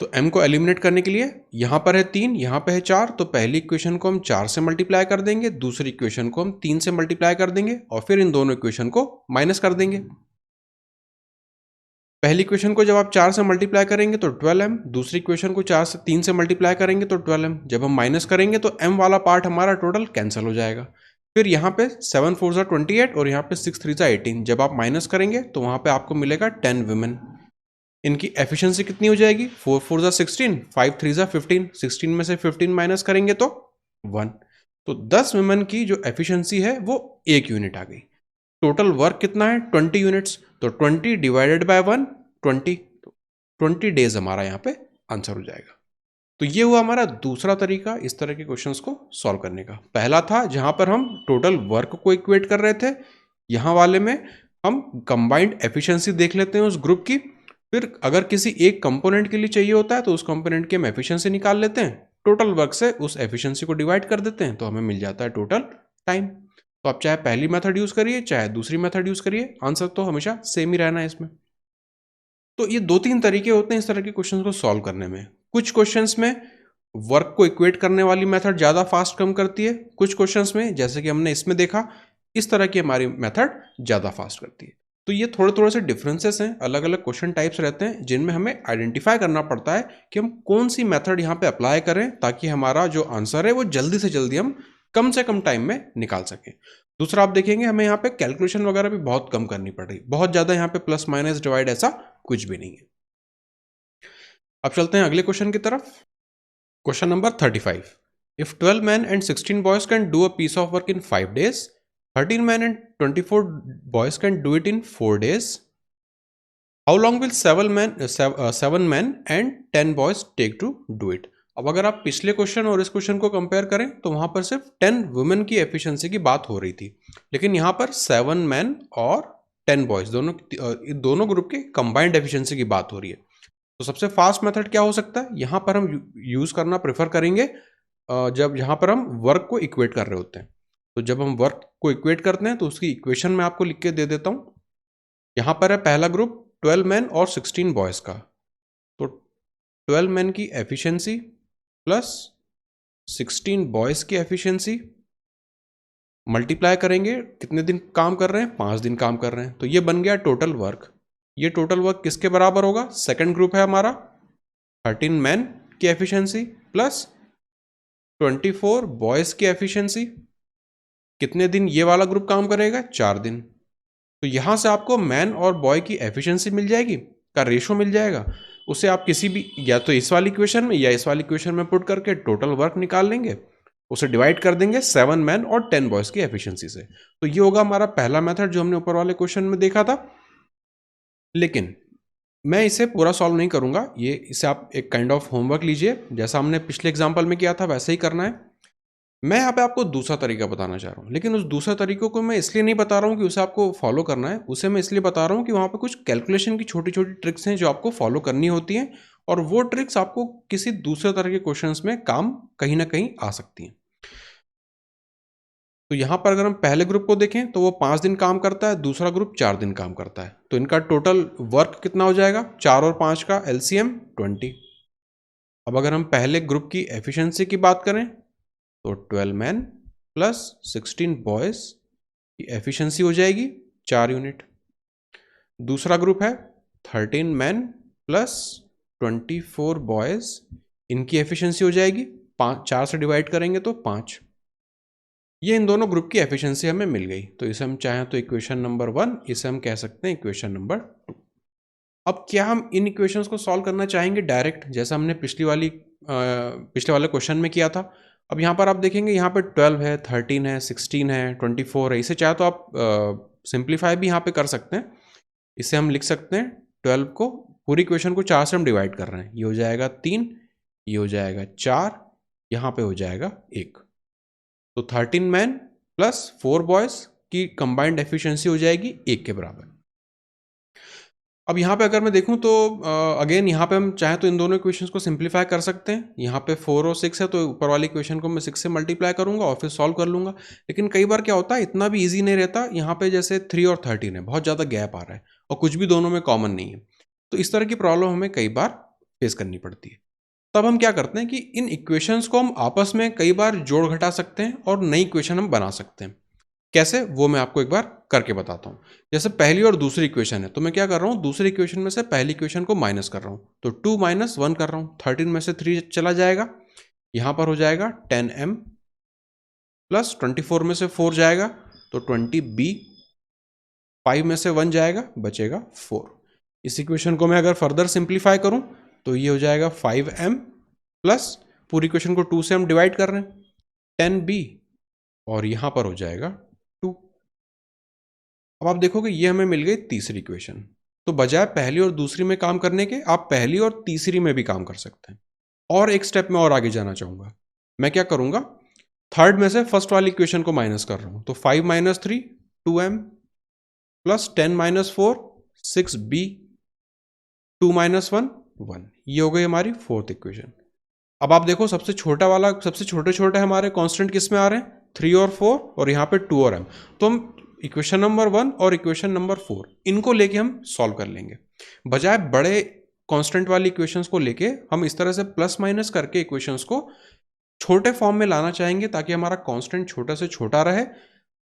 तो m को एलिमिनेट करने के लिए यहां पर है 3, यहां पे है 4, तो पहली इक्वेशन को हम 4 से मल्टीप्लाई कर देंगे, दूसरी इक्वेशन को हम 3 से मल्टीप्लाई कर देंगे और फिर इन दोनों इक्वेशन को माइनस कर देंगे। पहली इक्वेशन को जब आप 4 से मल्टीप्लाई करेंगे तो 12m, दूसरी इक्वेशन को 3 से मल्टीप्लाई करेंगे तो 12m, जब हम माइनस करेंगे तो m वाला पार्ट हमारा टोटल कैंसिल हो जाएगा। फिर यहाँ पे 7 4 28 और यहाँ पे 6 3 18, जब आप माइनस करेंगे तो वहाँ पे आपको मिलेगा 10 विमेन। इनकी एफिशिएंसी कितनी हो जाएगी 4 4 16, 5 3 15, 16 में से 15 माइनस करेंगे तो 1। तो 10 विमेन की जो एफिशिएंसी है वो 1 यूनिट आ गई। टोटल वर्क कितना है 20 यूनिट्स, तो 20 डिवाइडेड बाय 1 20, तो 20 डेज हमारा यहाँ पे आंसर हो जाएगा। तो ये हुआ हमारा दूसरा तरीका इस तरह के क्वेश्चंस को सॉल्व करने का। पहला था जहां पर हम टोटल वर्क को इक्वेट कर रहे थे, यहाँ वाले में हम कंबाइंड एफिशिएंसी देख लेते हैं उस ग्रुप की, फिर अगर किसी एक कंपोनेंट के लिए चाहिए होता है तो उस कंपोनेंट की हम एफिशिएंसी निकाल लेते हैं, टोटल वर्क से उस एफिशिएंसी को डिवाइड कर देते हैं तो हमें मिल जाता है टोटल टाइम। तो आप चाहे पहली मेथड यूज करिए चाहे दूसरी मेथड यूज करिए, आंसर तो हमेशा सेम ही रहना है इसमें। तो ये 2-3 तरीके होते हैं इस तरह के क्वेश्चंस को सॉल्व करने में। कुछ क्वेश्चंस में वर्क को इक्वेट करने वाली मेथड ज़्यादा फास्ट कम करती है, कुछ क्वेश्चंस में जैसे कि हमने इसमें देखा इस तरह की हमारी मेथड ज़्यादा फास्ट करती है। तो ये थोड़े थोड़े से डिफरेंसेस हैं, अलग अलग क्वेश्चन टाइप्स रहते हैं जिनमें हमें आइडेंटिफाई करना पड़ता है कि हम कौन सी मेथड यहाँ पे अप्लाई करें ताकि हमारा जो आंसर है वो जल्दी से जल्दी हम कम से कम टाइम में निकाल सकें। दूसरा आप देखेंगे हमें यहाँ पे कैलकुलेशन वगैरह भी बहुत कम करनी पड़ रही, बहुत ज़्यादा यहाँ पे प्लस माइनस डिवाइड ऐसा कुछ भी नहीं है। अब चलते हैं अगले क्वेश्चन की तरफ। Question number 35, if 12 men and 16 boys can do a piece of work in 5 days, 13 men and 24 boys can do it in 4 days, how long will 7 men and 10 boys take to do it? अब अगर आप पिछले question और इस question को compare करें तो वहां पर सिर्फ 10 वुमेन की एफिशिएंसी की बात हो रही थी, लेकिन यहाँ पर 7 मैन और 10 बॉयज दोनों ग्रुप के कंबाइंड एफिशिएंसी की बात हो रही है। तो सबसे फास्ट मेथड क्या हो सकता है, यहाँ पर हम यूज करना प्रेफर करेंगे जब यहाँ पर हम वर्क को इक्वेट कर रहे होते हैं। तो जब हम वर्क को इक्वेट करते हैं तो उसकी इक्वेशन मैं आपको लिख के दे देता हूँ। यहाँ पर है पहला ग्रुप 12 मैन और 16 बॉयज का। तो 12 मैन की एफिशिएंसी प्लस 16 बॉयज की एफिशिएंसी मल्टीप्लाई करेंगे, कितने दिन काम कर रहे हैं, 5 दिन काम कर रहे हैं, तो ये बन गया टोटल वर्क। ये टोटल वर्क किसके बराबर होगा, सेकंड ग्रुप है हमारा 13 मैन की एफिशिएंसी प्लस 24 बॉयज की एफिशिएंसी। कितने दिन ये वाला ग्रुप काम करेगा, 4 दिन। तो यहां से आपको मैन और बॉय की एफिशिएंसी मिल जाएगी, का रेशो मिल जाएगा। उसे आप किसी भी या तो इस वाली इक्वेशन में या इस वाली इक्वेशन में पुट करके टोटल वर्क निकाल लेंगे, उसे डिवाइड कर देंगे 7 मैन और 10 बॉयज की एफिशिएंसी से। तो ये होगा हमारा पहला मेथड जो हमने ऊपर वाले क्वेश्चन में देखा था। लेकिन मैं इसे पूरा सॉल्व नहीं करूंगा, इसे आप एक काइंड ऑफ होमवर्क लीजिए, जैसा हमने पिछले एग्जाम्पल में किया था वैसे ही करना है। मैं यहाँ पे आपको दूसरा तरीका बताना चाह रहा हूँ, लेकिन उस दूसरे तरीकों को मैं इसलिए नहीं बता रहा हूँ कि उसे आपको फॉलो करना है, उसे मैं इसलिए बता रहा हूँ कि वहाँ पे कुछ कैलकुलेशन की छोटी छोटी ट्रिक्स हैं जो आपको फॉलो करनी होती हैं, और वो ट्रिक्स आपको किसी दूसरे तरह के क्वेश्चंस में काम कहीं ना कहीं आ सकती हैं। तो यहाँ पर अगर हम पहले ग्रुप को देखें तो वो 5 दिन काम करता है, दूसरा ग्रुप 4 दिन काम करता है। तो इनका टोटल वर्क कितना हो जाएगा, 4 और 5 का एलसीएम 20। अब अगर हम पहले ग्रुप की एफिशिएंसी की बात करें तो 12 मैन प्लस 16 बॉयज की एफिशिएंसी हो जाएगी 4 यूनिट। दूसरा ग्रुप है 13 मैन प्लस 24 बॉयज, इनकी एफिशिएंसी हो जाएगी 4 से डिवाइड करेंगे तो 5। ये इन दोनों ग्रुप की एफिशिएंसी हमें मिल गई, तो इसे हम चाहें तो इक्वेशन नंबर 1, इसे हम कह सकते हैं इक्वेशन नंबर 2। अब क्या हम इन इक्वेशंस को सॉल्व करना चाहेंगे डायरेक्ट, जैसा हमने पिछले वाले क्वेश्चन में किया था। अब यहाँ पर आप देखेंगे, यहाँ पे 12 है, 13 है, 16 है, 24 है, इसे चाहे तो आप सिंप्लीफाई भी यहाँ पे कर सकते हैं। इसे हम लिख सकते हैं 12 को, पूरी इक्वेशन को 4 से हम डिवाइड कर रहे हैं, ये हो जाएगा 3, ये हो जाएगा 4, यहाँ पे हो जाएगा 1। तो 13 मैन प्लस 4 बॉयज की कंबाइंड एफिशिएंसी हो जाएगी 1 के बराबर। अब यहाँ पे अगर मैं देखूँ तो अगेन यहाँ पे हम चाहे तो इन दोनों इक्वेशंस को सिंप्लीफाई कर सकते हैं। यहाँ पे 4 और 6 है तो ऊपर वाली इक्वेशन को मैं 6 से मल्टीप्लाई करूंगा और फिर सॉल्व कर लूंगा। लेकिन कई बार क्या होता है, इतना भी ईजी नहीं रहता। यहाँ पे जैसे 3 और 13 है, बहुत ज़्यादा गैप आ रहा है और कुछ भी दोनों में कॉमन नहीं है, तो इस तरह की प्रॉब्लम हमें कई बार फेस करनी पड़ती है। तब हम क्या करते हैं कि इन इक्वेशंस को हम आपस में कई बार जोड़ घटा सकते हैं और नई इक्वेशन हम बना सकते हैं। कैसे, वो मैं आपको एक बार करके बताता हूँ। जैसे पहली और दूसरी इक्वेशन है, तो मैं क्या कर रहा हूँ, दूसरी इक्वेशन में से पहली इक्वेशन को माइनस कर रहा हूँ, तो 2 - 1 कर रहा हूँ। 13 में से 3 चला जाएगा, यहाँ पर हो जाएगा 10m प्लस 24 में से 4 जाएगा तो 20b, 5 में से 1 जाएगा, बचेगा 4। इस इक्वेशन को मैं अगर फर्दर सिंप्लीफाई करूँ तो ये हो जाएगा 5m प्लस पूरी इक्वेशन को 2 से हम डिवाइड कर रहे हैं, 10b, और यहाँ पर हो जाएगा 2। अब आप देखोगे ये हमें मिल गई तीसरी इक्वेशन। तो बजाय पहली और दूसरी में काम करने के, आप पहली और तीसरी में भी काम कर सकते हैं। और एक स्टेप में और आगे जाना चाहूंगा। मैं क्या करूंगा, थर्ड में से फर्स्ट वाली इक्वेशन को माइनस कर रहा हूं, तो 5 - 3 2m प्लस 10 - 4 6b, 2 - 1 1। ये हो गई हमारी फोर्थ इक्वेशन। अब आप देखो सबसे छोटा वाला, सबसे छोटे छोटे हमारे कांस्टेंट किस में आ रहे हैं, 3 और 4, और यहाँ पे 2 और m। तो हम इक्वेशन नंबर 1 और इक्वेशन नंबर 4 इनको लेके हम सॉल्व कर लेंगे। बजाय बड़े कांस्टेंट वाली इक्वेशंस को लेके हम इस तरह से प्लस माइनस करके इक्वेशंस को छोटे फॉर्म में लाना चाहेंगे, ताकि हमारा कांस्टेंट छोटा से छोटा रहे,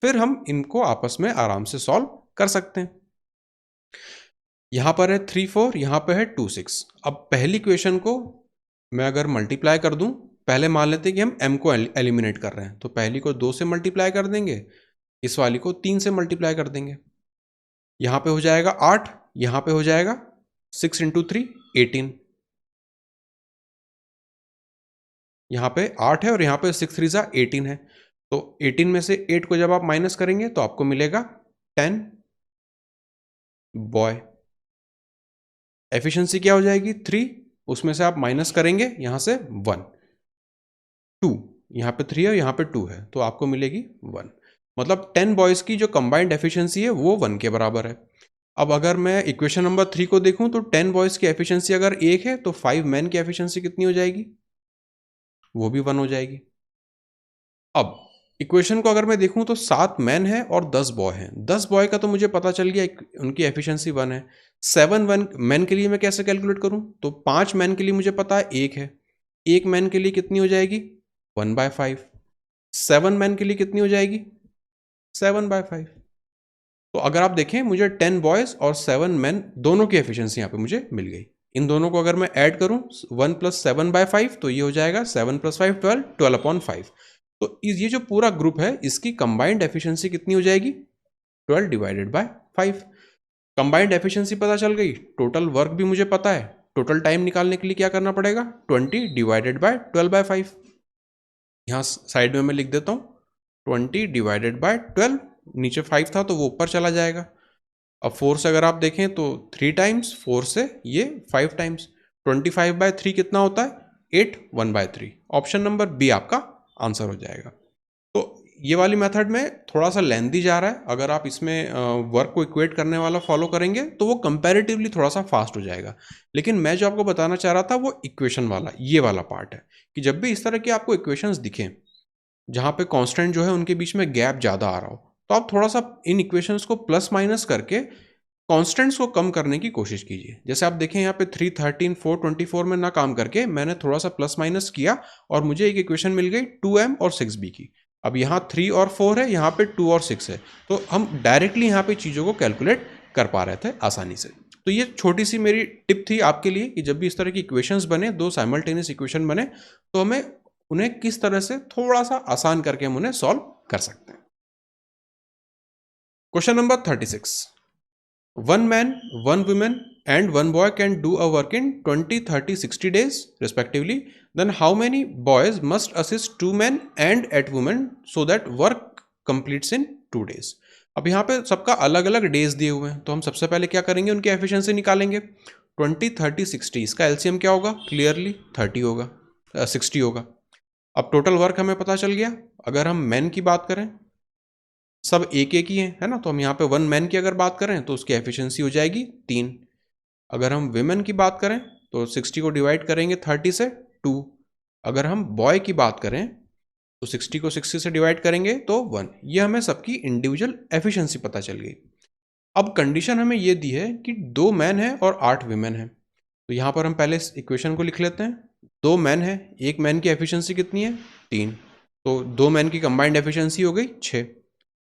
फिर हम इनको आपस में आराम से सॉल्व कर सकते हैं। यहां पर है 3 4, यहां पर है 2 6। अब पहली इक्वेशन को मैं अगर मल्टीप्लाई कर दूं, पहले मान लेते हैं कि हम m को एलिमिनेट कर रहे हैं, तो पहली को 2 से मल्टीप्लाई कर देंगे, इस वाली को 3 से मल्टीप्लाई कर देंगे। यहां पे हो जाएगा 8, यहां पे हो जाएगा 6 × 3 18। यहां पे 8 है और यहां पे 6 3 18 है, तो 18 में से 8 को जब आप माइनस करेंगे तो आपको मिलेगा 10 बॉय। एफिशिएंसी क्या हो जाएगी 3, उसमें से आप माइनस करेंगे यहां से 1, 2, यहाँ पे 3 है, यहाँ पे 2 है, तो आपको मिलेगी 1। मतलब 10 बॉयज़ की जो कंबाइंड एफिशिएंसी है वो 1 के बराबर है। अब अगर मैं इक्वेशन नंबर 3 को देखूं तो 10 बॉयज़ की एफिशिएंसी अगर 1 है तो 5 मैन की एफिशिएंसी कितनी हो जाएगी? वो भी 1 हो जाएगी। अब इक्वेशन को अगर मैं देखूं तो 7 मैन है और 10 बॉय हैं। 10 बॉय का तो मुझे पता चल गया उनकी एफिशिएंसी 1 है। 7 वन मैन के लिए मैं कैसे कैलकुलेट करूं? तो 5 मैन के लिए मुझे पता है 1 है। 1 मैन के लिए कितनी हो जाएगी? 1/5। 7 मैन के लिए कितनी हो जाएगी? 7/5। तो अगर आप देखें मुझे 10 बॉयज़ और 7 मैन दोनों की एफिशिएंसी यहाँ पे मुझे मिल गई। इन दोनों को अगर मैं ऐड करूं 1 + 7/5 तो ये हो जाएगा 7 + 5 12, 12/5। तो ये जो पूरा ग्रुप है इसकी कंबाइंड एफिशिएंसी कितनी हो जाएगी? 12/5। कंबाइंड एफिशिएंसी पता चल गई, टोटल वर्क भी मुझे पता है। टोटल टाइम निकालने के लिए क्या करना पड़ेगा? 20/12/5। यहाँ साइड में मैं लिख देता हूँ 20/12, नीचे 5 था तो वो ऊपर चला जाएगा। अब 4 से अगर आप देखें तो 3 टाइम्स, 4 से ये 5 टाइम्स, 25/3 कितना होता है? 8, 1/3। ऑप्शन नंबर बी आपका आंसर हो जाएगा। तो ये वाली मेथड में थोड़ा सा लेंथी जा रहा है, अगर आप इसमें वर्क को इक्वेट करने वाला फॉलो करेंगे तो वो कंपैरेटिवली थोड़ा सा फास्ट हो जाएगा। लेकिन मैं जो आपको बताना चाह रहा था वो इक्वेशन वाला, ये वाला पार्ट है कि जब भी इस तरह के आपको इक्वेशंस दिखें जहाँ पे कांस्टेंट जो है उनके बीच में गैप ज़्यादा आ रहा हो, तो आप थोड़ा सा इन इक्वेशंस को प्लस माइनस करके कांस्टेंट्स को कम करने की कोशिश कीजिए। जैसे आप देखें यहाँ पे 3, 13, 4, 24 में ना काम करके मैंने थोड़ा सा प्लस माइनस किया और मुझे एक इक्वेशन मिल गई 2m और 6b की। अब यहाँ 3 और 4 है, यहाँ पे 2 और 6 है, तो हम डायरेक्टली यहाँ पे चीज़ों को कैलकुलेट कर पा रहे थे आसानी से। तो ये छोटी सी मेरी टिप थी आपके लिए कि जब भी इस तरह की इक्वेशंस बने, दो साइमल्टेनियस इक्वेशन बने, तो हमें उन्हें किस तरह से थोड़ा सा आसान करके हम उन्हें सॉल्व कर सकते हैं। Question number 36। One man, one woman, and one boy can do a work in 20, 30, 60 days respectively. Then how many boys must assist 2 men and 8 women so that work completes in 2 days? अब यहाँ पे सबका अलग अलग days दिए हुए हैं, तो हम सबसे पहले क्या करेंगे? उनकी एफिशिएंसी निकालेंगे। 20, 30, 60, इसका एलसीएम क्या होगा? क्लियरली 30 होगा, 60 होगा। अब टोटल वर्क हमें पता चल गया। अगर हम मैन की बात करें, सब एक एक ही है ना, तो हम यहाँ पे 1 मैन की अगर बात करें तो उसकी एफिशिएंसी हो जाएगी 3। अगर हम विमेन की बात करें तो 60 को डिवाइड करेंगे 30 से 2। अगर हम बॉय की बात करें तो 60 को 60 से डिवाइड करेंगे तो 1। ये हमें सबकी इंडिविजुअल एफिशिएंसी पता चल गई। अब कंडीशन हमें ये दी है कि 2 मैन है और 8 विमेन है, तो यहाँ पर हम पहले इस इक्वेशन को लिख लेते हैं। 2 मैन है, एक मैन की एफिशिएंसी कितनी है? 3, तो 2 मैन की कंबाइंड एफिशिएंसी हो गई 6,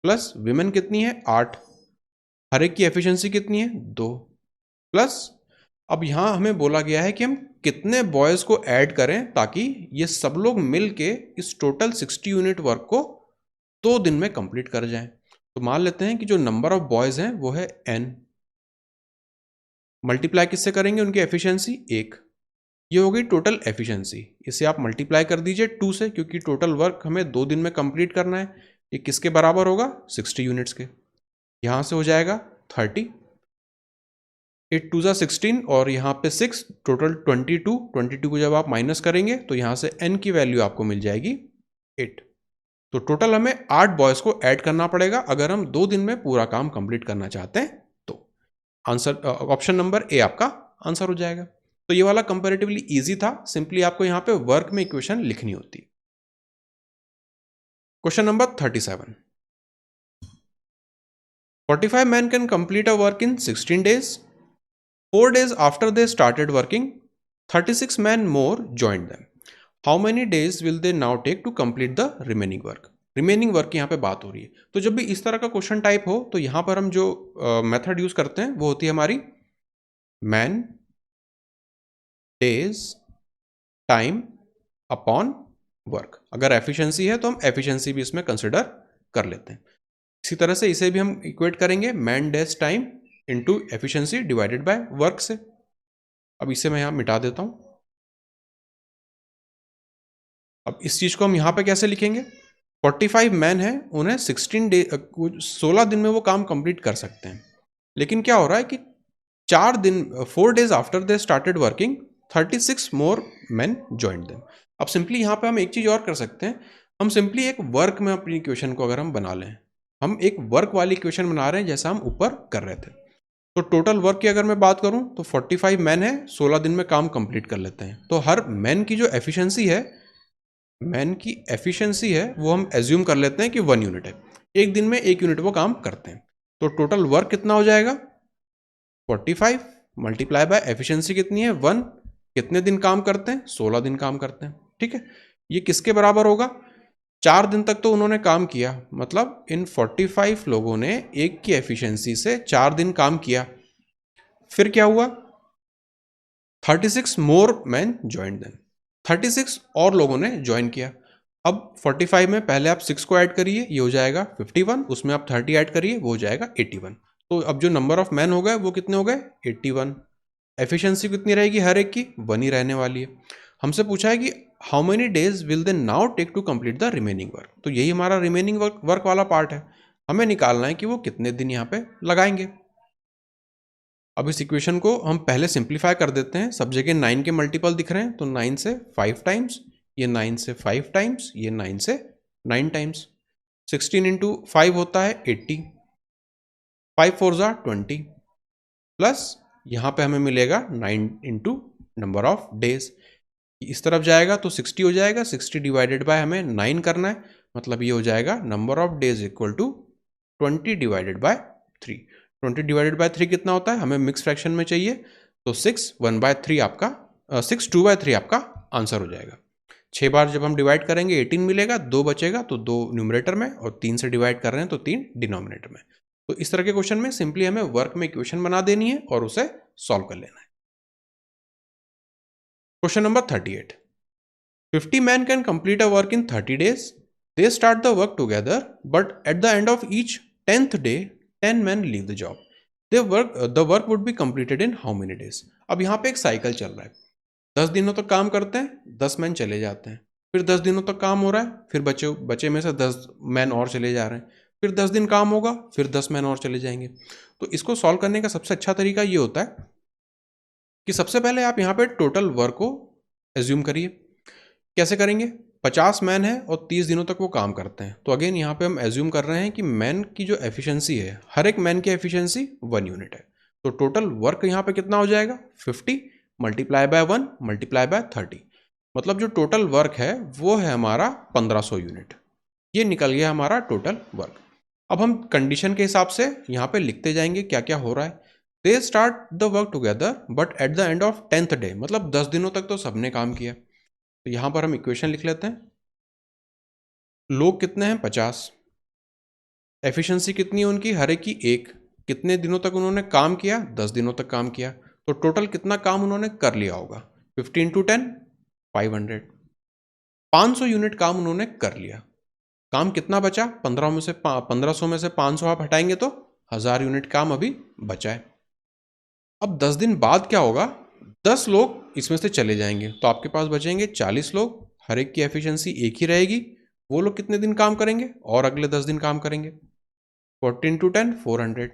प्लस विमेन कितनी है? 8, हर एक की एफिशिएंसी कितनी है? 2, प्लस अब यहाँ हमें बोला गया है कि हम कितने बॉयज़ को ऐड करें ताकि ये सब लोग मिल के इस टोटल 60 यूनिट वर्क को 2 दिन में कंप्लीट कर जाएं। तो मान लेते हैं कि जो नंबर ऑफ बॉयज़ हैं वो है n, मल्टीप्लाई किससे करेंगे? उनकी एफिशिएंसी 1। ये हो गई टोटल एफिशिएंसी। इसे आप मल्टीप्लाई कर दीजिए 2 से, क्योंकि टोटल वर्क हमें 2 दिन में कंप्लीट करना है। ये किसके बराबर होगा? 60 यूनिट्स के। यहाँ से हो जाएगा 30, 8 2 16 और यहाँ पे 6, टोटल 22। 22 को जब आप माइनस करेंगे तो यहाँ से n की वैल्यू आपको मिल जाएगी 8। तो टोटल हमें 8 बॉयज़ को ऐड करना पड़ेगा अगर हम 2 दिन में पूरा काम कंप्लीट करना चाहते हैं। तो आंसर ऑप्शन नंबर ए आपका आंसर हो जाएगा। तो ये वाला कंपैरेटिवली इजी था, सिंपली आपको यहाँ पे वर्क में इक्वेशन लिखनी होती है। Question number 37। 45 men can complete a work in 16 days. 4 days after they started working, 36 men more joined them. How many days will they now take to complete the remaining work? Remaining work की यहाँ पे बात हो रही है। तो जब भी इस तरह का क्वेश्चन टाइप हो तो यहाँ पर हम जो मेथड यूज करते हैं वो होती है हमारी man days time upon work. अगर एफिशिएंसी है तो हम एफिशिएंसी भी इसमें कंसिडर कर लेते हैं। इसी तरह से इसे भी हम इक्वेट करेंगे man days time into efficiency divided by work से। अब इसे मैं यहाँ मिटा देता हूँ। अब इस चीज़ को हम यहाँ पे कैसे लिखेंगे? 45 मैन है, उन्हें 16 दिन में वो काम कंप्लीट कर सकते हैं। लेकिन क्या हो रहा है कि 4 दिन 4 days after they started working 36 more man join them. अब सिंपली यहाँ पे हम एक चीज़ और कर सकते हैं, हम सिंपली एक वर्क में अपनी इक्वेशन को अगर हम बना लें, हम एक वर्क वाली इक्वेशन बना रहे हैं जैसा हम ऊपर कर रहे थे। तो टोटल वर्क की अगर मैं बात करूं तो 45 मैन है, 16 दिन में काम कंप्लीट कर लेते हैं। तो हर मैन की जो एफिशिएंसी है, मैन की एफिशिएंसी है वो हम एज्यूम कर लेते हैं कि 1 यूनिट है, एक दिन में 1 यूनिट वो काम करते हैं। तो टोटल वर्क कितना हो जाएगा, 45 मल्टीप्लाई बाय एफिशिएंसी कितनी है 1, कितने दिन काम करते हैं, 16 दिन काम करते हैं। ठीक है, ये किसके बराबर होगा, 4 दिन तक तो उन्होंने काम किया, मतलब इन 45 लोगों ने एक की एफिशिएंसी से 4 दिन काम किया। फिर क्या हुआ, 36 मोर मैन ज्वाइन देम, 36 और लोगों ने ज्वाइन किया। अब 45 में पहले आप 6 को ऐड करिए, ये हो जाएगा 51, उसमें आप 30 ऐड करिए, वो हो जाएगा 81। तो अब जो नंबर ऑफ मैन हो गए वो कितने हो गए, 81। एफिशिएंसी कितनी रहेगी हर एक की, 1 ही रहने वाली है। हमसे पूछा है कि how many days will they now take to complete the remaining work. तो यही हमारा रिमेनिंग वर्क वाला पार्ट है, हमें निकालना है कि वो कितने दिन यहाँ पे लगाएंगे। अब इस इक्वेशन को हम पहले सिंप्लीफाई कर देते हैं, सब जगह 9 के मल्टीपल दिख रहे हैं, तो 9 से 5 टाइम्स, ये 9 से 5 टाइम्स, ये 9 से 9 टाइम्स। 16 इंटू 5 होता है 80, 5 4 ज़ा 20, प्लस यहाँ पे हमें मिलेगा 9 इंटू नंबर ऑफ डेज। इस तरफ जाएगा तो 60 हो जाएगा, 60 डिवाइडेड बाय हमें 9 करना है, मतलब ये हो जाएगा number of days equal to 20 divided by 3। 20 divided by 3 कितना होता है, हमें मिक्स फ्रैक्शन में चाहिए, तो 6 1/3 आपका 6 2/3 आपका आंसर हो जाएगा। 6 बार जब हम डिवाइड करेंगे 18 मिलेगा, 2 बचेगा तो 2 न्यूमरेटर में, और 3 से डिवाइड कर रहे हैं तो 3 डिनोमिनेटर में। तो इस तरह के क्वेश्चन में सिंपली हमें वर्क में इक्वेशन बना देनी है और उसे सॉल्व कर लेना है। Question number 38, 50 men can complete a work in 30 days. They start the work together, but at the end of each 10th day, 10 men leave the job. The work would be completed in how many days? अब यहाँ पे एक cycle चल रहा है, 10 दिनों तक काम करते हैं, 10 मैन चले जाते हैं, फिर 10 दिनों तक काम हो रहा है, फिर बचे में से 10 मैन और चले जा रहे हैं, फिर 10 दिन काम होगा, फिर 10 मैन और चले जाएंगे। तो इसको सॉल्व करने का सबसे अच्छा तरीका ये होता है कि सबसे पहले आप यहाँ पे टोटल वर्क को एज्यूम करिए। कैसे करेंगे, 50 मैन है और 30 दिनों तक वो काम करते हैं, तो अगेन यहाँ पे हम एज्यूम कर रहे हैं कि मैन की जो एफिशिएंसी है, हर एक मैन की एफिशिएंसी 1 यूनिट है। तो टोटल वर्क यहाँ पे कितना हो जाएगा, 50 मल्टीप्लाई बाय 1 मल्टीप्लाई बाय 30, मतलब जो टोटल वर्क है वो है हमारा 1500 यूनिट। ये निकल गया हमारा टोटल वर्क। अब हम कंडीशन के हिसाब से यहाँ पे लिखते जाएंगे क्या क्या हो रहा है। They start the work together but at the end of 10th day, मतलब 10 दिनों तक तो सबने काम किया। तो यहां पर हम इक्वेशन लिख लेते हैं, लोग कितने हैं 50, एफिशिएंसी कितनी है उनकी हर एक की 1, कितने दिनों तक उन्होंने काम किया, 10 दिनों तक काम किया, तो टोटल कितना काम उन्होंने कर लिया होगा, 50 इंटू 10 500, 500 यूनिट काम उन्होंने कर लिया। काम कितना बचा, 1500 में से 500 आप हटाएंगे तो 1000 यूनिट काम अभी बचा है। अब 10 दिन बाद क्या होगा, 10 लोग इसमें से चले जाएंगे, तो आपके पास बचेंगे 40 लोग, हर एक की एफिशिएंसी एक ही रहेगी। वो लोग कितने दिन काम करेंगे, और अगले 10 दिन काम करेंगे, 40 इंटू 10 400,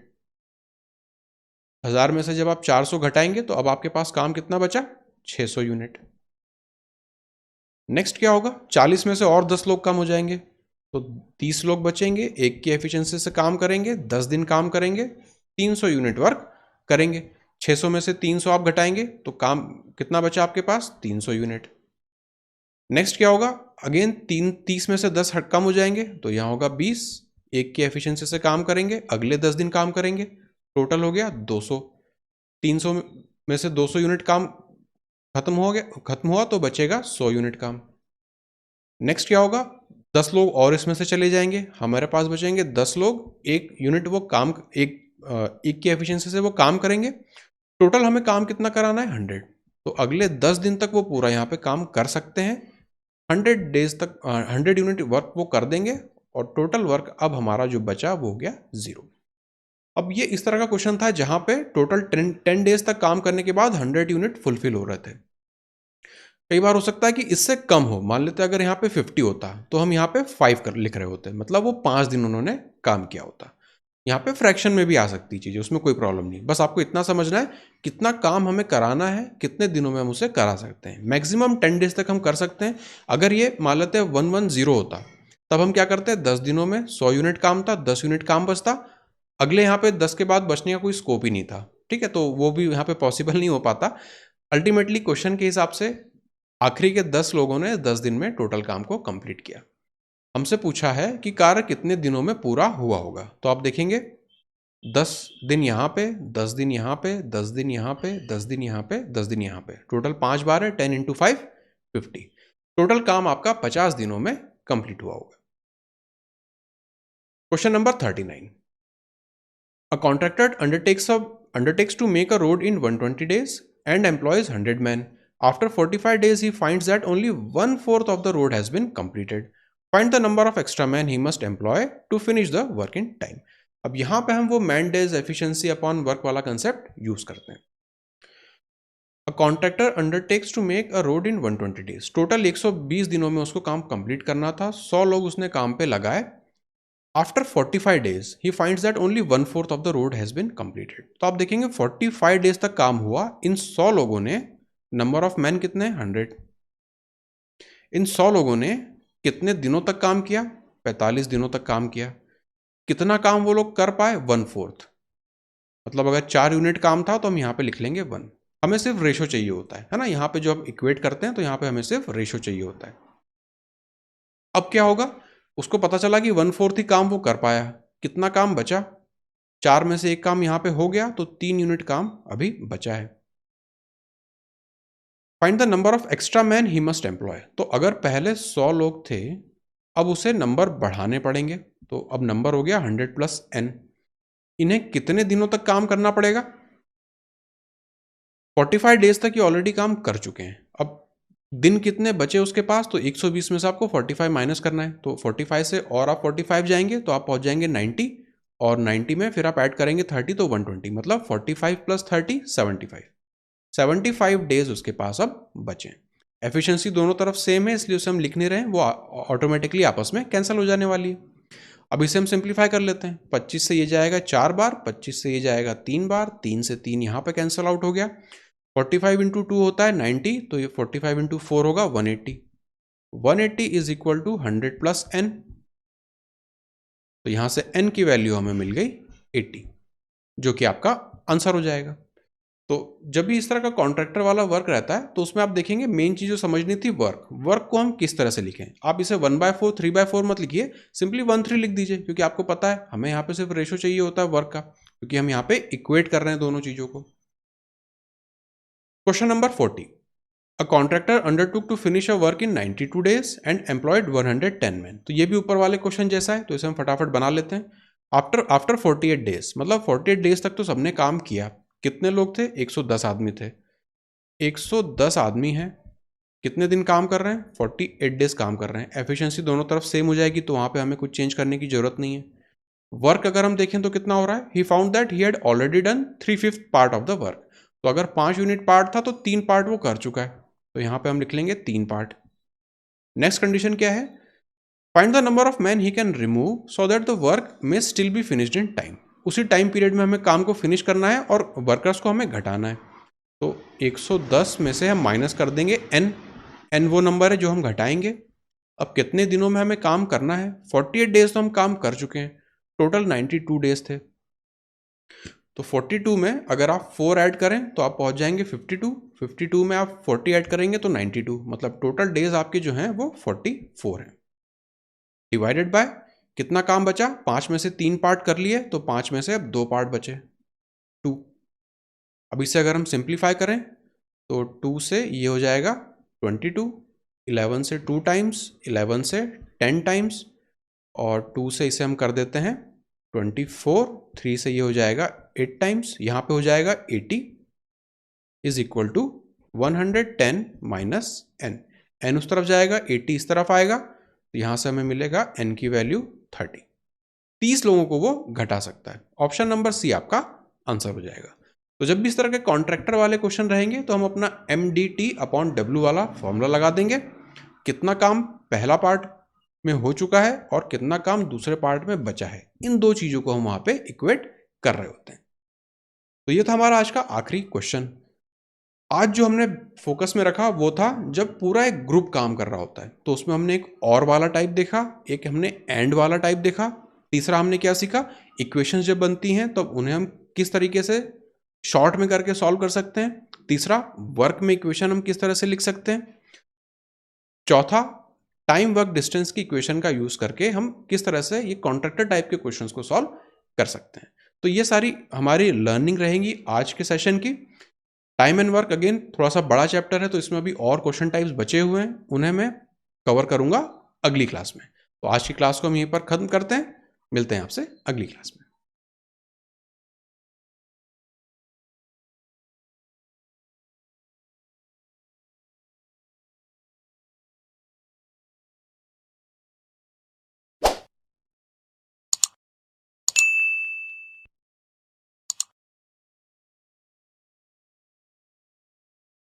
1000 में से जब आप 400 घटाएंगे तो अब आपके पास काम कितना बचा, 600 यूनिट। नेक्स्ट क्या होगा, 40 में से और 10 लोग कम हो जाएंगे, तो 30 लोग बचेंगे, एक की एफिशिएंसी से काम करेंगे, 10 दिन काम करेंगे, 300 यूनिट वर्क करेंगे। 600 में से 300 आप घटाएंगे तो काम कितना बचा आपके पास, 300 यूनिट। नेक्स्ट क्या होगा, अगेन 30 में से 10 कम हो जाएंगे, तो यहाँ होगा 20, एक की एफिशिएंसी से काम करेंगे, अगले 10 दिन काम करेंगे, टोटल हो गया 200। 300 में से 200 यूनिट काम खत्म हुआ तो बचेगा 100 यूनिट काम। नेक्स्ट क्या होगा, 10 लोग और इसमें से चले जाएंगे, हमारे पास बचेंगे 10 लोग, एक यूनिट वो काम एक की एफिशिएंसी से वो काम करेंगे, टोटल हमें काम कितना कराना है 100, तो अगले 10 दिन तक वो पूरा यहाँ पे काम कर सकते हैं, 100 डेज तक 100 यूनिट वर्क वो कर देंगे, और टोटल वर्क अब हमारा जो बचा वो हो गया 0। अब ये इस तरह का क्वेश्चन था जहां पे टोटल 10 डेज तक काम करने के बाद 100 यूनिट फुलफिल हो रहे थे। कई बार हो सकता है कि इससे कम हो, मान लेते अगर यहाँ पे 50 होता तो हम यहाँ पे 5 लिख रहे होते, मतलब वो 5 दिन उन्होंने काम किया होता। यहाँ पे फ्रैक्शन में भी आ सकती चीज़, उसमें कोई प्रॉब्लम नहीं। बस आपको इतना समझना है कितना काम हमें कराना है, कितने दिनों में हम उसे करा सकते हैं। मैक्सिमम 10 डेज तक हम कर सकते हैं। अगर ये मान लेते हैं 110 होता, तब हम क्या करते हैं, 10 दिनों में 100 यूनिट काम था, 10 यूनिट काम बचता। अगले यहाँ पे 10 के बाद बचने का कोई स्कोप ही नहीं था, ठीक है, तो वो भी यहाँ पे पॉसिबल नहीं हो पाता। अल्टीमेटली क्वेश्चन के हिसाब से आखिरी के 10 लोगों ने 10 दिन में टोटल काम को कंप्लीट किया। हमसे पूछा है कि कार्य कितने दिनों में पूरा हुआ होगा, तो आप देखेंगे 10 दिन यहाँ पे, 10 दिन यहाँ पे, 10 दिन यहाँ पे, 10 दिन यहाँ पे, 10 दिन यहाँ पे, टोटल 5 बार है, 10 इंटू 5 50। टोटल काम आपका 50 दिनों में कंप्लीट हुआ होगा। Question number 39, a contractor undertakes to make a road in 120 days and employs 100 men. After 45 days, he finds that only 1/4 of the road has been completed. Find the number of extra men he must employ to finish the work in time. अब यहाँ पे हम वो man days efficiency upon work वाला concept use करते हैं। A contractor undertakes to make a road in 120 days, total 120 दिनों में उसको काम कंप्लीट करना था, 100 लोग उसने काम पे लगाए। After 45 days he finds that only 1/4 of the road has been completed. तो आप देखेंगे 45 डेज तक काम हुआ, इन 100 लोगों ने, नंबर ऑफ मैन कितने, 100, इन 100 लोगों ने कितने दिनों तक काम किया, 45 दिनों तक काम किया। कितना काम वो लोग कर पाए, 1/4, मतलब अगर 4 यूनिट काम था तो हम यहाँ पे लिख लेंगे 1। हमें सिर्फ रेशो चाहिए होता है ना, यहाँ पे जो हम इक्वेट करते हैं तो यहाँ पे हमें सिर्फ रेशो चाहिए होता है। अब क्या होगा, उसको पता चला कि 1/4 ही काम वो कर पाया, कितना काम बचा, 4 में से एक काम यहाँ पे हो गया, तो 3 यूनिट काम अभी बचा है। Find the number of extra man he must employ, तो अगर पहले 100 लोग थे, अब उसे नंबर बढ़ाने पड़ेंगे, तो अब नंबर हो गया 100 प्लस n। इन्हें कितने दिनों तक काम करना पड़ेगा, 45 डेज तक ये ऑलरेडी काम कर चुके हैं। अब दिन कितने बचे उसके पास, तो 120 में से आपको 45 माइनस करना है, तो 45 से और आप 45 जाएंगे तो आप पहुंच जाएंगे 90, और 90 में फिर आप ऐड करेंगे 30, तो 120, मतलब 45 प्लस 30 75 डेज उसके पास अब बचे। एफिशिएंसी दोनों तरफ सेम है, इसलिए उसे हम लिख नहीं रहे हैं, वो ऑटोमेटिकली आपस में कैंसिल हो जाने वाली है। अब इसे हम सिंप्लीफाई कर लेते हैं, 25 से ये जाएगा 4 बार, 25 से ये जाएगा 3 बार, 3 से 3 यहाँ पे कैंसिल आउट हो गया। 45 इंटू 2 होता है 90, तो ये 45 इंटू 4 होगा 180। 180 is equal to 100 plus n, तो यहां से n की वैल्यू हमें मिल गई 80, जो कि आपका आंसर हो जाएगा। तो जब भी इस तरह का कॉन्ट्रैक्टर वाला वर्क रहता है तो उसमें आप देखेंगे मेन चीज जो समझनी थी, वर्क को हम किस तरह से लिखें। आप इसे 1/4 3/4 मत लिखिए, सिंपली 1/3 लिख दीजिए, क्योंकि आपको पता है हमें यहाँ पे सिर्फ रेशो चाहिए होता है वर्क का, क्योंकि हम यहाँ पे इक्वेट कर रहे हैं दोनों चीजों को। Question number 40, a contractor undertook to finish a work in 92 days and employed 110 man. तो ये भी ऊपर वाले क्वेश्चन जैसा है, तो इसे हम फटाफट बना लेते हैं। आफ्टर 48 डेज, मतलब 48 डेज तक तो सबने काम किया। कितने लोग थे, 110 आदमी थे, 110 आदमी हैं, कितने दिन काम कर रहे हैं, 48 डेज काम कर रहे हैं। एफिशिएंसी दोनों तरफ सेम हो जाएगी, तो वहां पे हमें कुछ चेंज करने की जरूरत नहीं है। वर्क अगर हम देखें तो कितना हो रहा है, he found that he had already done 3/5 part of the work. तो अगर 5 यूनिट पार्ट था तो 3 पार्ट वो कर चुका है, तो यहां पे हम लिख लेंगे 3 पार्ट। नेक्स्ट कंडीशन क्या है, find the number of man he can remove so that the work may still be finished in time. उसी टाइम पीरियड में हमें काम को फिनिश करना है और वर्कर्स को हमें घटाना है। तो 110 में से हम माइनस कर देंगे n वो नंबर है जो हम घटाएंगे। अब कितने दिनों में हमें काम करना है, 48 डेज तो हम काम कर चुके हैं, टोटल 92 डेज थे। तो 42 में अगर आप 4 ऐड करें तो आप पहुंच जाएंगे 52 में आप 40 ऐड करेंगे तो 92, मतलब टोटल डेज आपके जो हैं वो 44 हैं। डिवाइडेड बाय कितना काम बचा, 5 में से 3 पार्ट कर लिए, तो 5 में से अब 2 पार्ट बचे, 2। अब इसे अगर हम सिंप्लीफाई करें तो 2 से ये हो जाएगा 22, 11 से 2 टाइम्स, 11 से 10 टाइम्स, और 2 से इसे हम कर देते हैं 24, 3 से ये हो जाएगा 8 टाइम्स, यहाँ पे हो जाएगा 80 is equal to 110 minus n उस तरफ जाएगा, 80 इस तरफ आएगा, तो यहाँ से हमें मिलेगा n की वैल्यू 30। 30 लोगों को वो घटा सकता है। ऑप्शन नंबर सी आपका आंसर हो जाएगा। तो जब भी इस तरह के कॉन्ट्रैक्टर वाले क्वेश्चन रहेंगे तो हम अपना MDT/W वाला फॉर्मूला लगा देंगे। कितना काम, पहला पार्ट में हो चुका है और कितना काम दूसरे पार्ट में बचा है। इन दो चीज़ों को हम वहाँ पे इक्वेट कर रहे होते हैं। तो ये था हमारा आज का आखिरी क्वेश्चन। आज जो हमने फोकस में रखा वो था जब पूरा एक ग्रुप काम कर रहा होता है, तो उसमें हमने एक और वाला टाइप देखा, एक हमने एंड वाला टाइप देखा, तीसरा हमने क्या सीखा, इक्वेशंस जब बनती हैं तो उन्हें हम किस तरीके से शॉर्ट में करके सॉल्व कर सकते हैं, तीसरा वर्क में इक्वेशन हम किस तरह से लिख सकते हैं, चौथा टाइम वर्क डिस्टेंस की इक्वेशन का यूज करके हम किस तरह से ये कॉन्ट्रैक्टर टाइप के क्वेश्चंस को सॉल्व कर सकते हैं। तो ये सारी हमारी लर्निंग रहेंगी आज के सेशन की। टाइम एंड वर्क अगेन थोड़ा सा बड़ा चैप्टर है, तो इसमें अभी और क्वेश्चन टाइप्स बचे हुए हैं, उन्हें मैं कवर करूंगा अगली क्लास में। तो आज की क्लास को हम यहीं पर खत्म करते हैं, मिलते हैं आपसे अगली क्लास में।